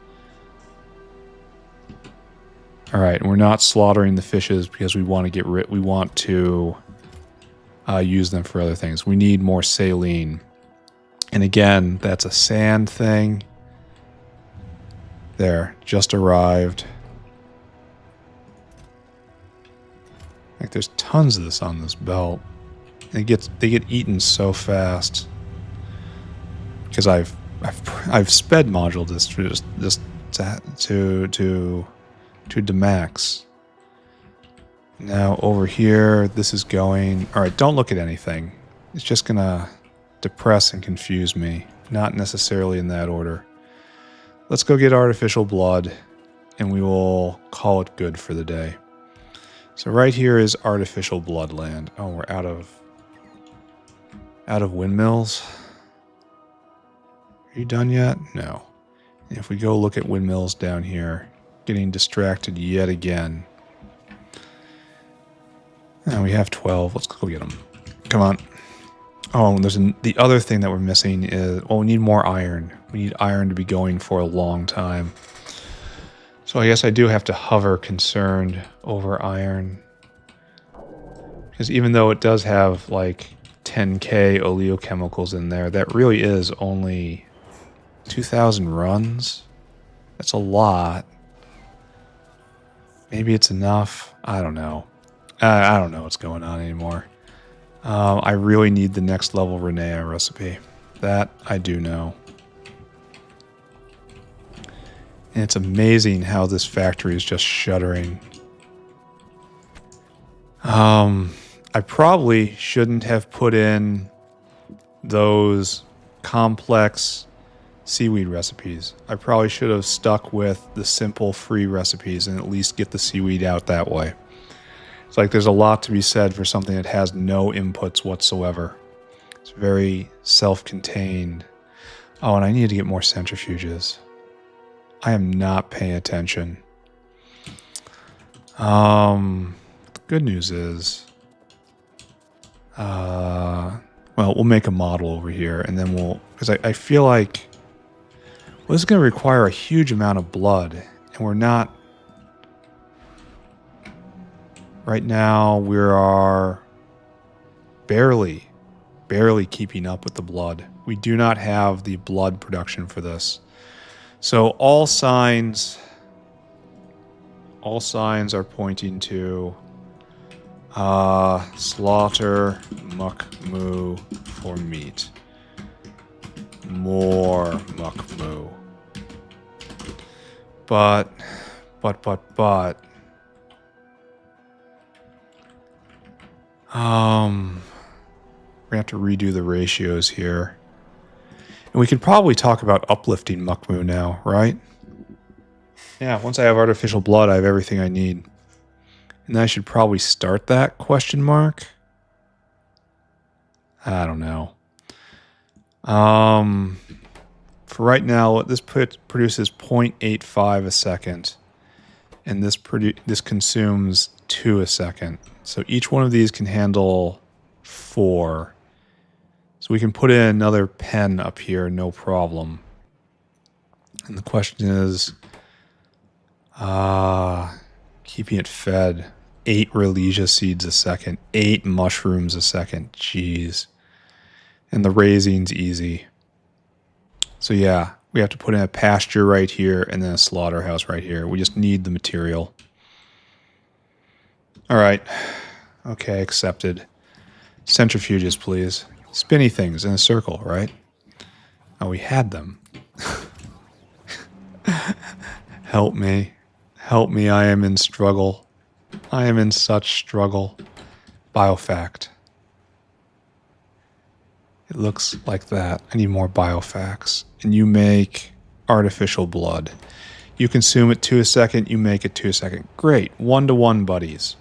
All right, and we're not slaughtering the fishes because we want to get rid. We want to use them for other things. We need more saline, and again, that's a sand thing. There, just arrived. Like there's tons of this on this belt. They get eaten so fast because I've sped moduled this to the max. Now over here, this is going... Alright, don't look at anything. It's just gonna depress and confuse me. Not necessarily in that order. Let's go get artificial blood, and we will call it good for the day. So right here is artificial blood land. Oh, we're out of windmills. Are you done yet? No. And if we go look at windmills down here, getting distracted yet again. And we have 12. Let's go get them. Come on. Oh, and there's the other thing that we're missing is... Well, we need more iron. We need iron to be going for a long time. So I guess I do have to hover concerned over iron. Because even though it does have like 10k oleochemicals in there, that really is only 2,000 runs. That's a lot. Maybe it's enough. I don't know. I don't know what's going on anymore. I really need the next level Renea recipe. That I do know. And it's amazing how this factory is just shuddering. I probably shouldn't have put in those complex seaweed recipes. I probably should have stuck with the simple free recipes and at least get the seaweed out that way. It's like there's a lot to be said for something that has no inputs whatsoever. It's very self-contained. Oh, and I need to get more centrifuges. I am not paying attention. The good news is, well, we'll make a model over here, and then because I feel like, well, this is going to require a huge amount of blood, and we're not, right now, we are barely keeping up with the blood. We do not have the blood production for this. So all signs are pointing to slaughter muck moo for meat. More muck moo. But we're gonna have to redo the ratios here. And we could probably talk about uplifting muckmoo now, right? Yeah, once I have artificial blood, I have everything I need. And I should probably start that, question mark? I don't know. For right now, this produces 0.85 a second. And this consumes 2 a second. So each one of these can handle 4. So we can put in another pen up here, no problem. And the question is, keeping it fed. 8 Relesia seeds a second, 8 mushrooms a second. Jeez. And the raising's easy. So yeah, we have to put in a pasture right here and then a slaughterhouse right here. We just need the material. All right. Okay, accepted. Centrifuges, please. Spinny things in a circle, right? Oh, we had them. Help me. Help me, I am in struggle. I am in such struggle. Biofact. It looks like that. I need more biofacts. And you make artificial blood. You consume it 2 a second, you make it 2 a second. Great. 1-to-1 buddies.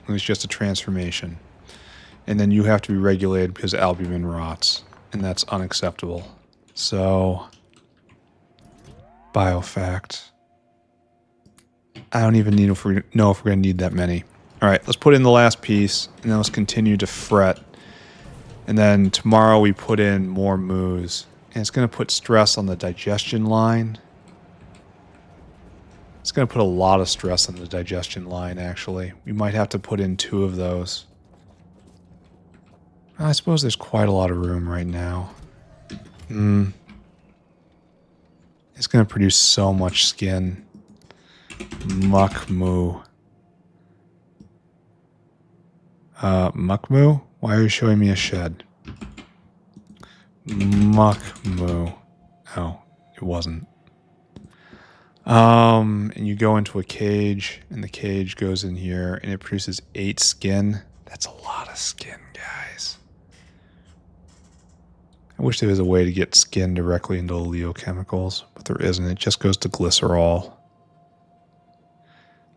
It was just a transformation. And then you have to be regulated because albumin rots. And that's unacceptable. So, biofact. I don't even know if we're going to need that many. All right, let's put in the last piece, and then let's continue to fret. And then tomorrow we put in more moos. And it's going to put stress on the digestion line. It's going to put a lot of stress on the digestion line, actually. We might have to put in 2 of those. I suppose there's quite a lot of room right now. It's going to produce so much skin. Muck moo. Muck moo? Why are you showing me a shed? Muck moo. Oh, it wasn't. And you go into a cage, and the cage goes in here, and it produces 8 skin. That's a lot of skin, guys. I wish there was a way to get skin directly into oleochemicals, but there isn't. It just goes to glycerol.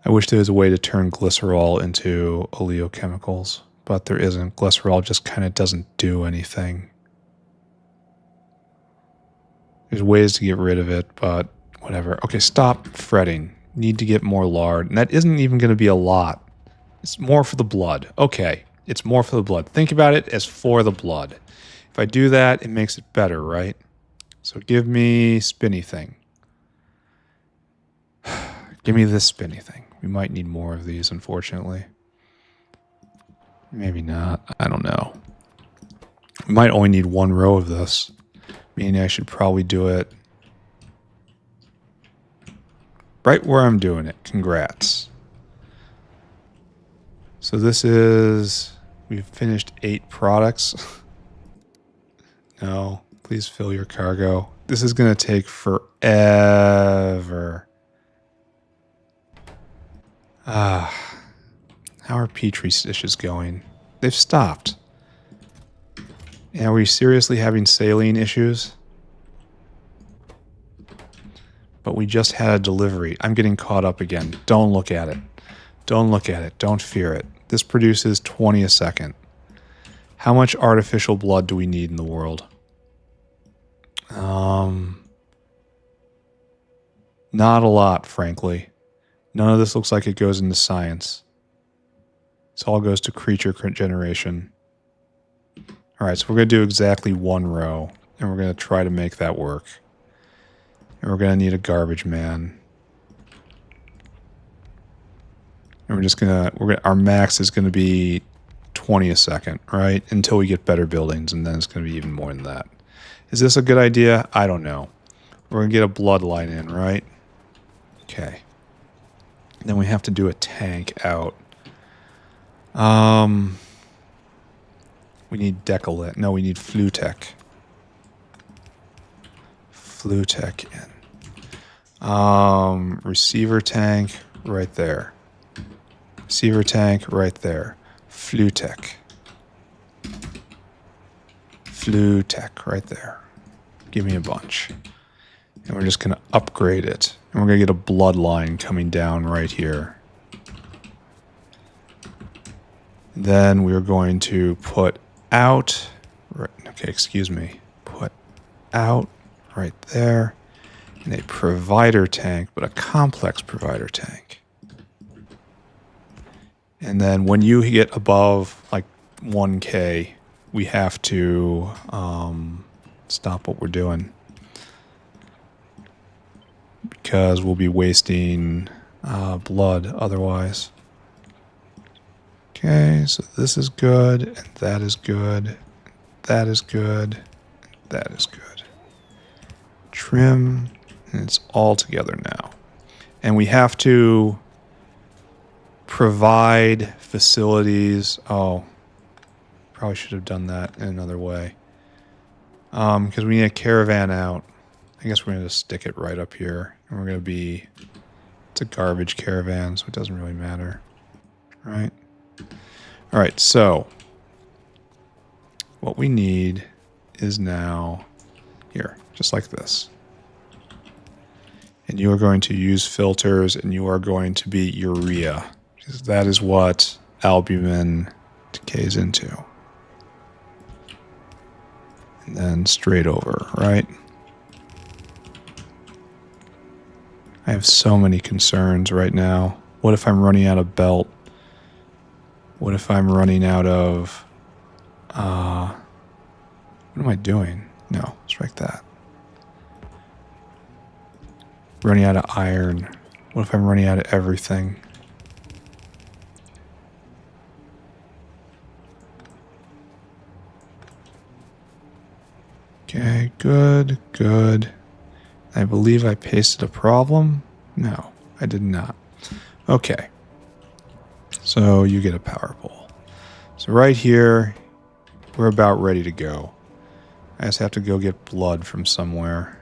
I wish there was a way to turn glycerol into oleochemicals, but there isn't. Glycerol just kind of doesn't do anything. There's ways to get rid of it, but whatever. Okay, stop fretting. Need to get more lard. And that isn't even going to be a lot. It's more for the blood. Okay, it's more for the blood. Think about it as for the blood. If I do that, it makes it better, right? So give me spinny thing. Give me this spinny thing. We might need more of these, unfortunately. Maybe not. I don't know. We might only need 1 row of this. Meaning I should probably do it right where I'm doing it. Congrats. So this is... We've finished 8 products. No. Please fill your cargo. This is going to take forever. How are Petri dishes going? They've stopped. And are we seriously having saline issues? But we just had a delivery. I'm getting caught up again. Don't look at it. Don't look at it. Don't fear it. This produces 20 a second. How much artificial blood do we need in the world? Not a lot, frankly. None of this looks like it goes into science. This all goes to creature generation. All right, so we're going to do exactly 1 row, and we're going to try to make that work. And we're going to need a garbage man. And we're just going to, our max is going to be 20 a second, right? Until we get better buildings, and then it's going to be even more than that. Is this a good idea? I don't know. We're going to get a bloodline in, right? Okay. Then we have to do a tank out. We need Decalin. No, we need Flutec. Flutec in. Receiver tank right there. Receiver tank right there. Flutec. Flutec right there. Give me a bunch. And we're just going to upgrade it. And we're going to get a bloodline coming down right here. Then we're going to put out, okay, excuse me, put out right there in a provider tank, but a complex provider tank. And then when you get above like 1K, we have to stop what we're doing because we'll be wasting blood otherwise. Okay, so this is good, and that is good, that is good, that is good. Trim, and it's all together now. And we have to provide facilities. Oh, probably should have done that in another way. Because we need a caravan out. I guess we're going to just stick it right up here. And we're going to be... It's a garbage caravan, so it doesn't really matter. Right? Alright, so... What we need is now here, just like this. And you are going to use filters, and you are going to be urea, because that is what albumin decays into. And then straight over, right? I have so many concerns right now. What if I'm running out of belt? What if I'm running out of... what am I doing? No, strike that. Running out of iron. What if I'm running out of everything? Okay, good, good. I believe I pasted a problem. No, I did not. Okay. So you get a power pole. So right here, we're about ready to go. I just have to go get blood from somewhere.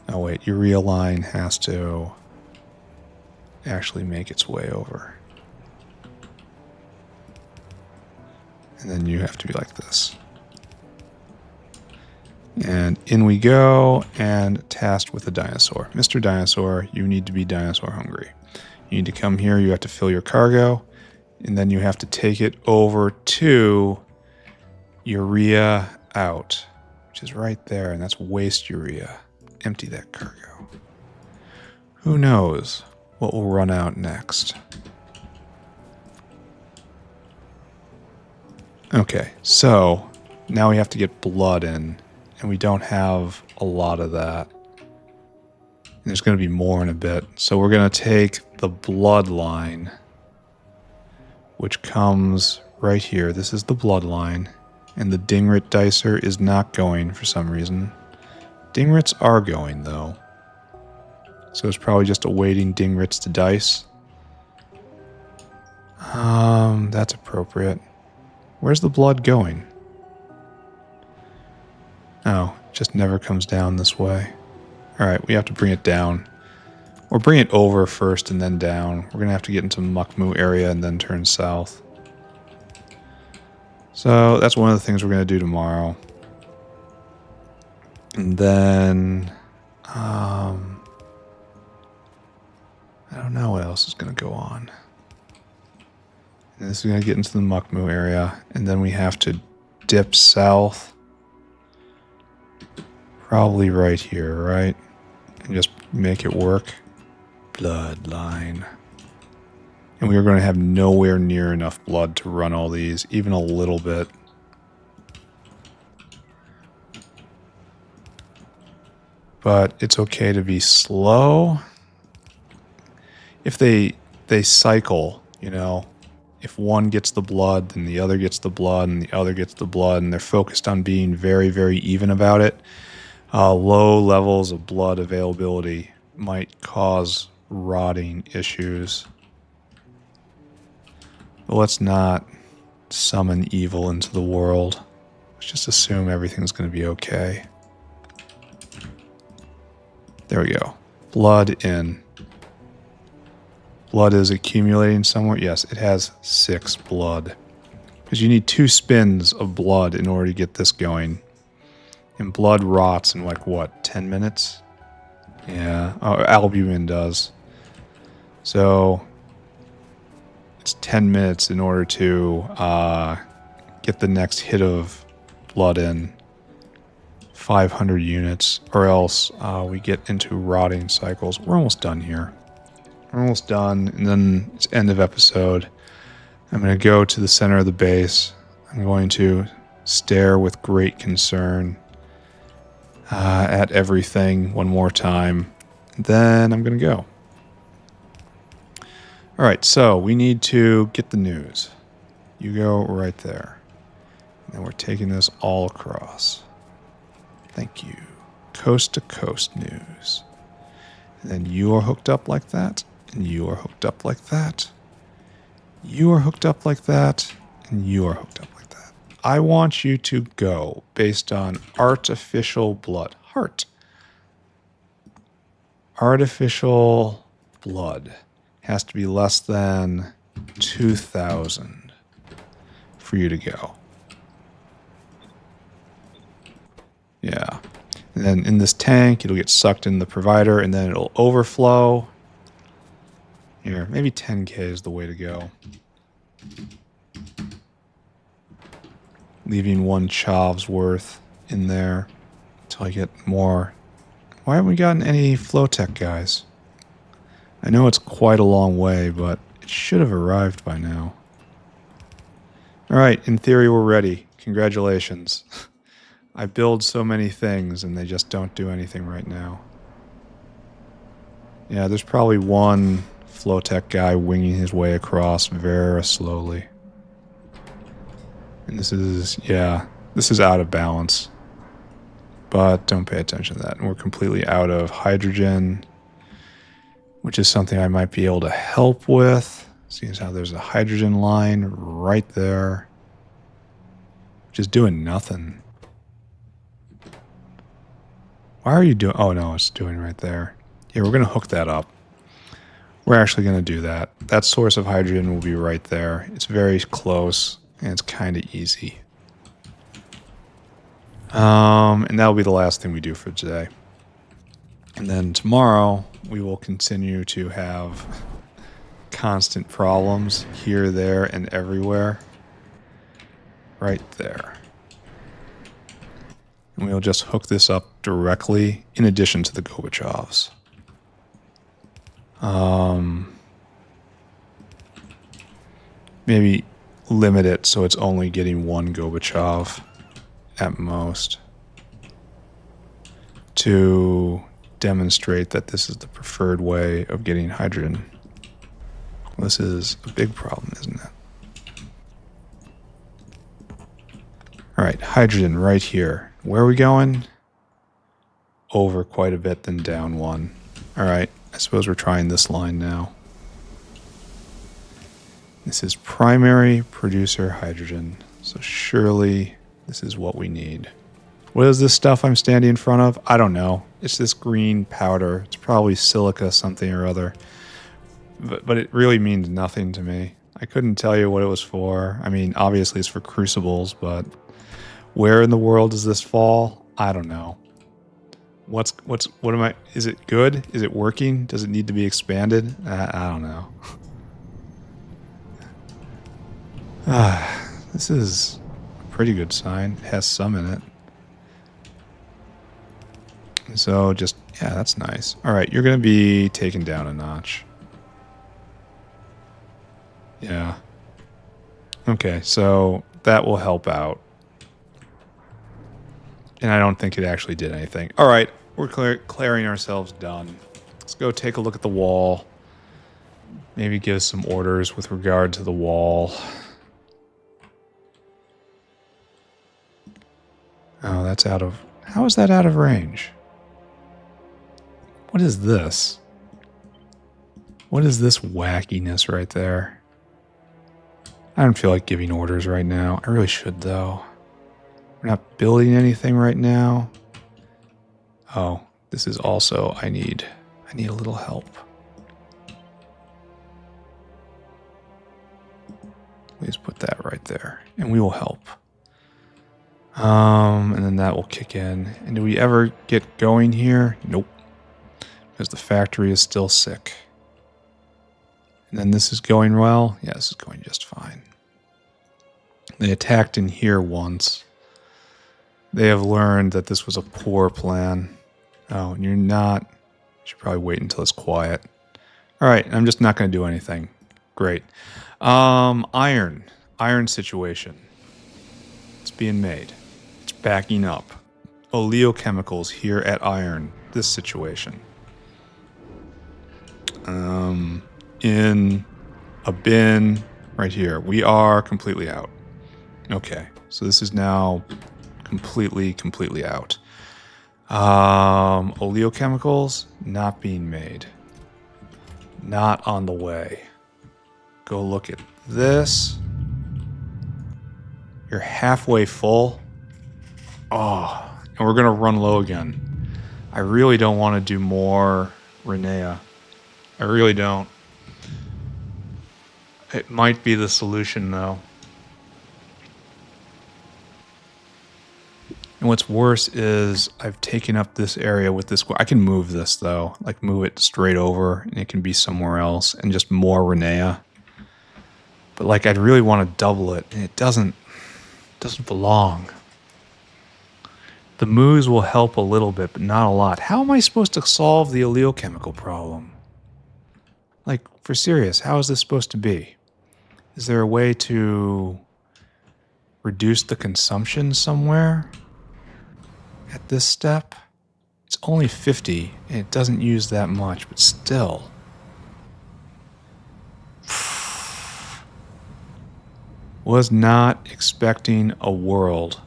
Oh wait, urea line has to actually make its way over. And then you have to be like this. And in we go, and tasked with a dinosaur. Mr. Dinosaur, you need to be dinosaur hungry. You need to come here, you have to fill your cargo, and then you have to take it over to urea out, which is right there, and that's waste urea. Empty that cargo. Who knows what will run out next? Okay, so now we have to get blood in, and we don't have a lot of that. And there's going to be more in a bit. So we're going to take the blood line, which comes right here. This is the blood line, and the Dingrit dicer is not going for some reason. Dingrits are going, though. So it's probably just awaiting Dingrits to dice. That's appropriate. Where's the blood going? Oh, it just never comes down this way. Alright, we have to bring it down. Or bring it over first and then down. We're going to have to get into Mukmu area and then turn south. So that's one of the things we're going to do tomorrow. And then... I don't know what else is going to go on. And this is going to get into the Mukmu area. And then we have to dip south. Probably right here, right? And just make it work. Bloodline. And we are going to have nowhere near enough blood to run all these, even a little bit. But it's okay to be slow. If they cycle, you know, if one gets the blood, then the other gets the blood, and the other gets the blood, and they're focused on being very, very even about it, low levels of blood availability might cause rotting issues. But let's not summon evil into the world. Let's just assume everything's going to be okay. There we go. Blood in. Blood is accumulating somewhere. Yes, it has 6 blood. Because you need 2 spins of blood in order to get this going. And blood rots in like, what, 10 minutes? Yeah, albumin does. So, it's 10 minutes in order to get the next hit of blood in. 500 units, or else we get into rotting cycles. We're almost done here. We're almost done, and then it's end of episode. I'm going to go to the center of the base. I'm going to stare with great concern at everything one more time. Then I'm going to go. Alright, so we need to get the news. You go right there. And we're taking this all across. Thank you. Coast to coast news. And then you are hooked up like that. And you are hooked up like that. You are hooked up like that. And you are hooked up like that. I want you to go based on artificial blood. Heart. Artificial blood has to be less than 2,000 for you to go. Yeah. And then in this tank, it'll get sucked in the provider, and then it'll overflow. Here, maybe 10K is the way to go. Leaving 1 chav's worth in there until I get more. Why haven't we gotten any Flutec guys? I know it's quite a long way, but it should have arrived by now. Alright, in theory we're ready. Congratulations. I build so many things and they just don't do anything right now. Yeah, there's probably 1 Flutec guy winging his way across very slowly. And this is, yeah, this is out of balance. But don't pay attention to that. And we're completely out of hydrogen, which is something I might be able to help with. Seeing as how there's a hydrogen line right there. Just doing nothing. Why are you doing... Oh, no, it's doing right there. Yeah, we're going to hook that up. We're actually going to do that. That source of hydrogen will be right there. It's very close, and it's kind of easy. And that'll be the last thing we do for today. And then tomorrow, we will continue to have constant problems here, there, and everywhere. Right there. And we'll just hook this up directly in addition to the Gorbachevs. Maybe limit it so it's only getting 1 Gorbachev at most to demonstrate that this is the preferred way of getting hydrogen. Well, this is a big problem, isn't it? All right, hydrogen right here. Where are we going? Over quite a bit, then down 1. All right, I suppose we're trying this line now. This is primary producer hydrogen, so surely this is what we need. What is this stuff I'm standing in front of? I don't know. It's this green powder. It's probably silica something or other. But it really means nothing to me. I couldn't tell you what it was for. I mean, obviously it's for crucibles, but where in the world does this fall? I don't know. What am I, is it good? Is it working? Does it need to be expanded? I don't know. This is a pretty good sign. It has some in it. So just, yeah, that's nice. All right, you're going to be taken down a notch. Yeah. Okay, so that will help out. And I don't think it actually did anything. All right, we're clearing ourselves done. Let's go take a look at the wall. Maybe give some orders with regard to the wall. Oh, that's out of... How is that out of range? What is this? What is this wackiness right there? I don't feel like giving orders right now. I really should, though. We're not building anything right now. Oh, this is also... I need a little help. Please put that right there, and we will help. And then that will kick in. And do we ever get going here? Nope. Because the factory is still sick. And then this is going well? Yeah, this is going just fine. They attacked in here once. They have learned that this was a poor plan. Oh, and you're not... You should probably wait until it's quiet. Alright, I'm just not going to do anything. Great. Iron. Iron situation. It's being made. It's backing up. Oleochemicals here at iron. This situation. In a bin right here. We are completely out. Okay, so this is now completely out. Oleochemicals not being made. Not on the way. Go look at this. You're halfway full. Oh, and we're gonna run low again. I really don't want to do more Renea. I really don't. It might be the solution, though. And what's worse is I've taken up this area with this. I can move this though, like move it straight over and it can be somewhere else and just more Renea. But like I'd really want to double it and it doesn't belong. The moves will help a little bit, but not a lot. How am I supposed to solve the oleochemical problem? Like, for serious, how is this supposed to be? Is there a way to reduce the consumption somewhere at this step? It's only 50, and it doesn't use that much, but still. Was not expecting a world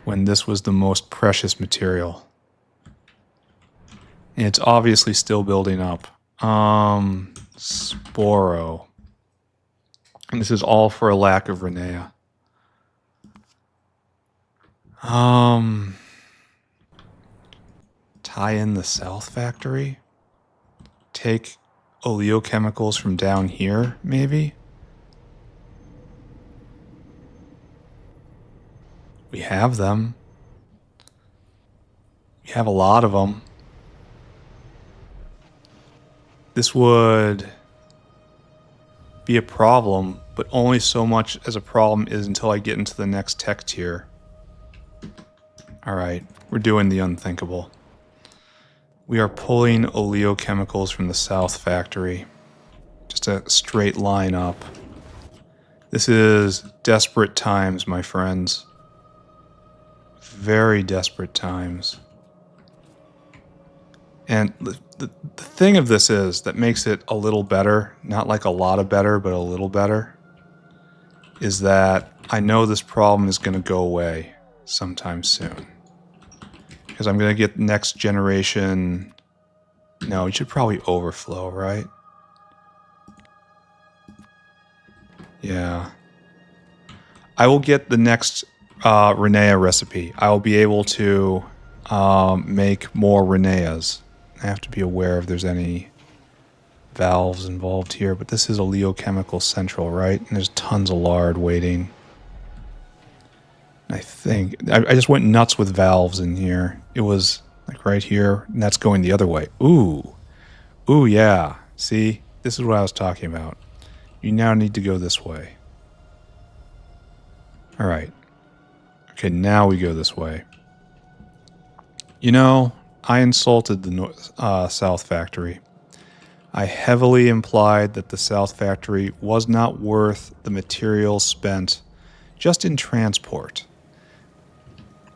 when this was the most precious material. And it's obviously still building up. Sporo. And this is all for a lack of Renea. Tie in the South Factory. Take oleochemicals from down here, maybe? We have them. We have a lot of them. This would be a problem, but only so much as a problem is until I get into the next tech tier. Alright, we're doing the unthinkable. We are pulling oleochemicals from the South Factory. Just a straight line up. This is desperate times, my friends. Very desperate times. And the thing of this is that makes it a little better, not like a lot of better, but a little better, is that I know this problem is going to go away sometime soon. Because I'm going to get next generation... No, it should probably overflow, right? Yeah. I will get the next Renea recipe. I will be able to make more Reneas. I have to be aware if there's any valves involved here, but this is oleochemical central, right? And there's tons of lard waiting. I think I just went nuts with valves in here. It was like right here, and that's going the other way. Ooh, yeah. See, this is what I was talking about. You now need to go this way. All right. Okay, now we go this way. You know, I insulted the South Factory. I heavily implied that the South Factory was not worth the materials spent just in transport.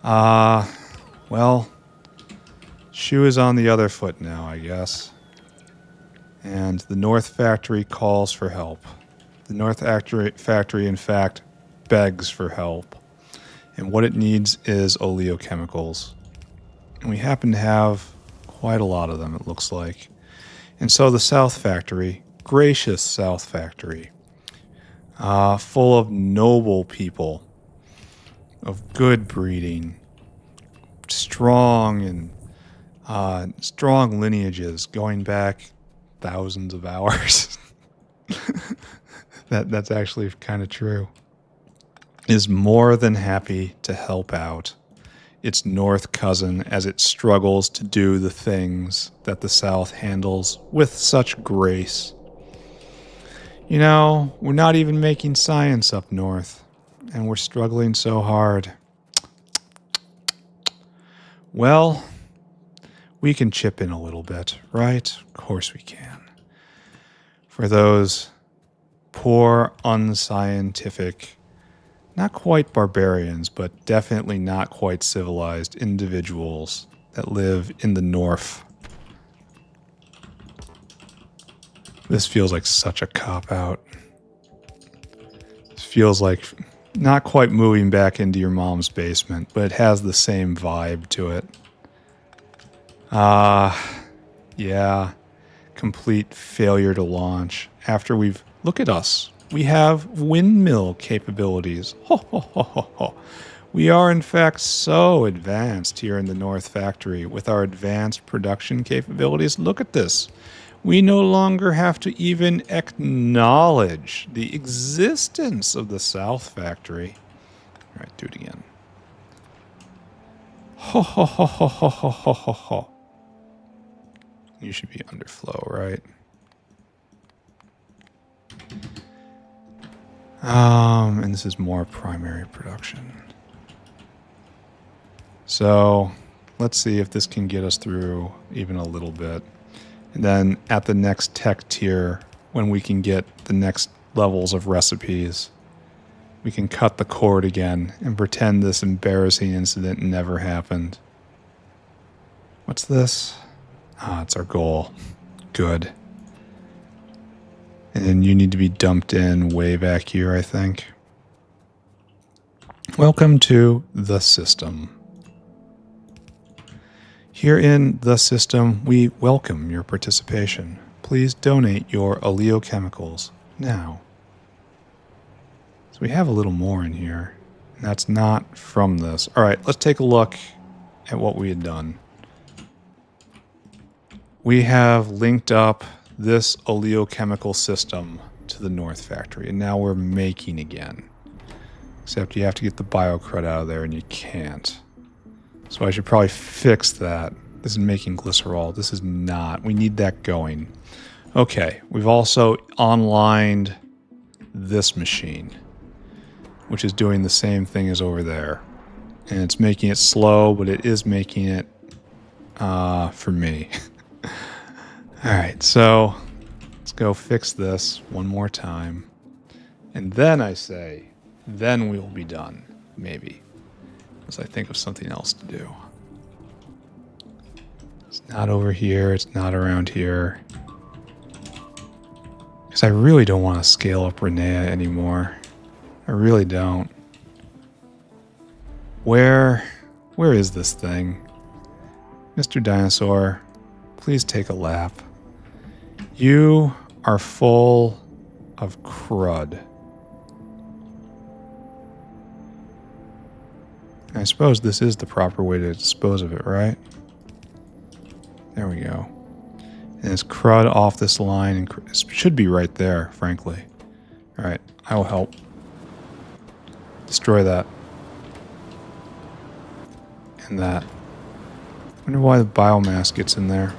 Well, shoe is on the other foot now, I guess. And the North Factory calls for help. The North Factory, in fact, begs for help. And what it needs is oleochemicals. And we happen to have quite a lot of them, it looks like. And so the South Factory, gracious South Factory, full of noble people, of good breeding, strong lineages going back thousands of hours. That's actually kind of true. Is more than happy to help out its North cousin as it struggles to do the things that the South handles with such grace. You know, we're not even making science up north, and we're struggling so hard. Well, we can chip in a little bit, right? Of course we can. For those poor, unscientific, not quite barbarians, but definitely not quite civilized individuals that live in the north. This feels like such a cop-out. This feels like not quite moving back into your mom's basement, but it has the same vibe to it. Yeah. Complete failure to launch. After we've... Look at us. We have windmill capabilities. Ho, ho, ho, ho, ho. We are, in fact, so advanced here in the North Factory with our advanced production capabilities. Look at this. We no longer have to even acknowledge the existence of the South Factory. All right, do it again. Ho, ho, ho, ho, ho, ho, ho, ho, ho. You should be underflow, right? And this is more primary production. So let's see if this can get us through even a little bit. And then at the next tech tier, when we can get the next levels of recipes, we can cut the cord again and pretend this embarrassing incident never happened. What's this? Ah, it's our goal. Good. And then you need to be dumped in way back here, I think. Welcome to the system. Here in the system, we welcome your participation. Please donate your oleochemicals now. So we have a little more in here, and that's not from this. All right, let's take a look at what we had done. We have linked up this oleochemical system to the North Factory, and now we're making again. Except you have to get the biocrud out of there, and you can't. So I should probably fix that. This is making glycerol. This is not. We need that going. Okay, we've also onlined this machine, which is doing the same thing as over there. And it's making it slow, but it is making it for me. Alright, so let's go fix this one more time. And then I say, then we will be done. Maybe. As I think of something else to do. It's not over here. It's not around here. Because I really don't want to scale up Renea anymore. I really don't. Where is this thing? Mr. Dinosaur, please take a lap. You are full of crud. I suppose this is the proper way to dispose of it, right? There we go. And it's crud off this line, and it should be right there, frankly. Alright, I will help. Destroy that. And that. Wonder why the biomass gets in there.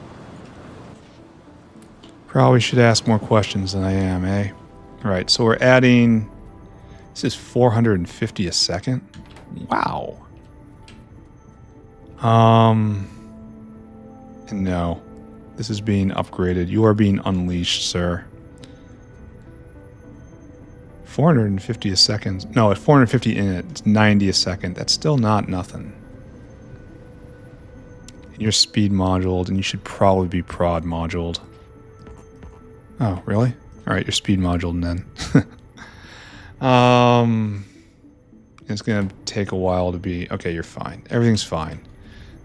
Probably should ask more questions than I am, eh? Alright, so we're adding... This is 450 a second? Wow. No. This is being upgraded. You are being unleashed, sir. 450 a second. No, at 450 in it, it's 90 a second. That's still not nothing. And you're speed moduled, and you should probably be prod moduled. Oh, really? Alright, you're speed moduled then. It's gonna take a while to be... Okay, you're fine. Everything's fine.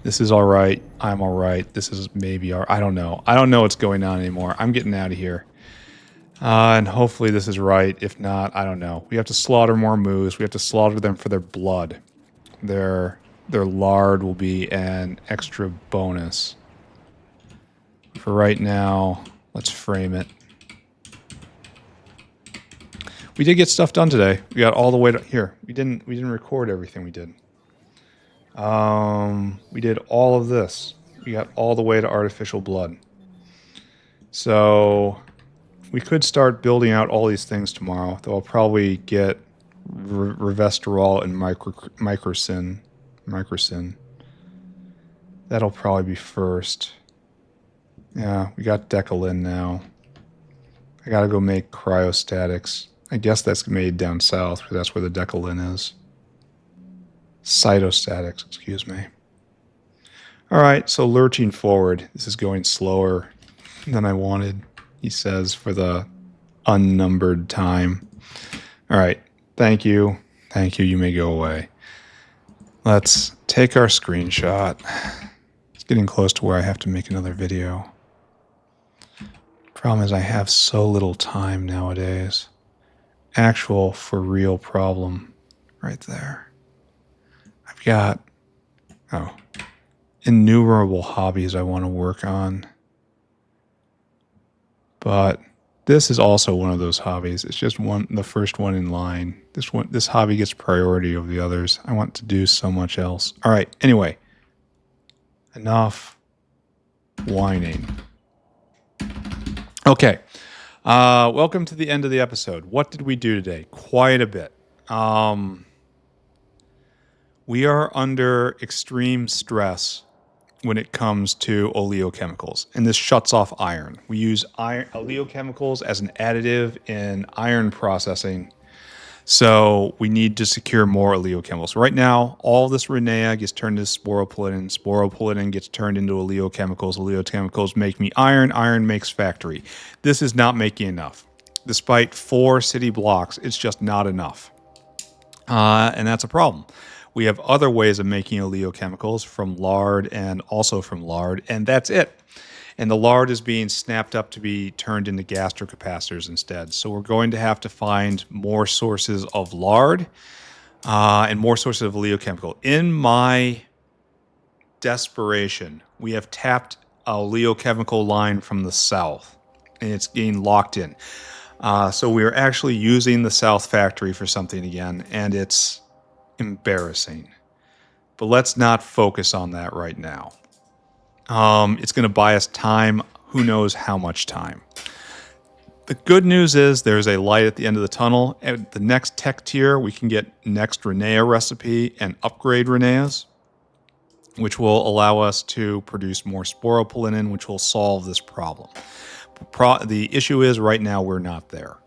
This is alright. I'm alright. This is maybe alright. I don't know. I don't know what's going on anymore. I'm getting out of here. And hopefully this is right. If not, I don't know. We have to slaughter more moose. We have to slaughter them for their blood. Their lard will be an extra bonus. For right now, let's frame it. We did get stuff done today. We got all the way to here. We didn't record everything we did. We did all of this. We got all the way to artificial blood. So we could start building out all these things tomorrow. Though I'll probably get revesterol and microcin. That'll probably be first. Yeah, we got Decalin now. I gotta go make cryostatics. I guess that's made down south, because that's where the Decalin is. Cytostatics, excuse me. Alright, so lurching forward. This is going slower than I wanted, he says, for the unnumbered time. Alright, thank you. Thank you, you may go away. Let's take our screenshot. It's getting close to where I have to make another video. Problem is I have so little time nowadays. Actual, for real problem right there. I've got, innumerable hobbies I want to work on. But this is also one of those hobbies. It's just the first one in line. This hobby gets priority over the others. I want to do so much else. All right, anyway, Enough whining. Okay. Welcome to the end of the episode. What did we do today? Quite a bit. We are under extreme stress when it comes to oleochemicals, and this shuts off iron. We use oleochemicals as an additive in iron processing, so we need to secure more oleochemicals. Right now, all this Rhenea gets turned into sporopollenin. Sporopollenin gets turned into oleochemicals. Oleochemicals make me iron. Iron makes factory. This is not making enough. Despite 4 city blocks, it's just not enough. And that's a problem. We have other ways of making oleochemicals from lard and also from lard, and that's it. And the lard is being snapped up to be turned into gastrocapacitors instead. So we're going to have to find more sources of lard and more sources of oleochemical. In my desperation, we have tapped a oleochemical line from the south, and it's getting locked in. So we're actually using the South Factory for something again, and it's embarrassing. But let's not focus on that right now. It's going to buy us time, who knows how much time. The good news is there's a light at the end of the tunnel. At the next tech tier, we can get next Rhenea recipe and upgrade Rheneas, which will allow us to produce more sporopollenin, which will solve this problem. The issue is right now we're not there.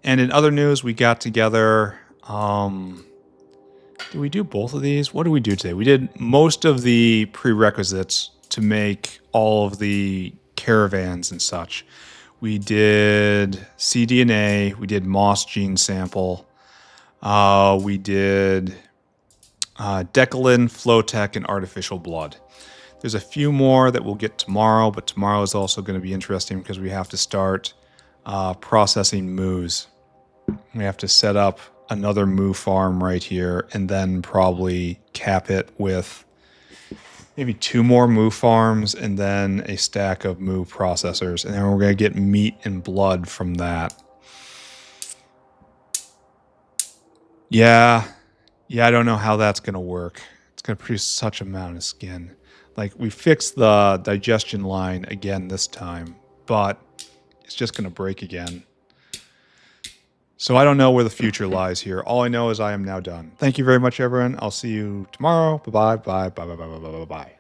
And in other news, we got together. Did we do both of these? What did we do today? We did most of the prerequisites to make all of the caravans and such. We did cDNA. We did moss gene sample. We did Decalin, Flutec, and artificial blood. There's a few more that we'll get tomorrow, but tomorrow is also going to be interesting because we have to start processing moos. We have to set up another moo farm right here and then probably cap it with maybe 2 more moo farms and then a stack of moo processors. And then we're going to get meat and blood from that. Yeah, I don't know how that's going to work. It's going to produce such amount of skin. Like, we fixed the digestion line again this time, but it's just going to break again. So I don't know where the future lies here. All I know is I am now done. Thank you very much, everyone. I'll see you tomorrow. Bye-bye. Bye. Bye. Bye. Bye. Bye. Bye. Bye.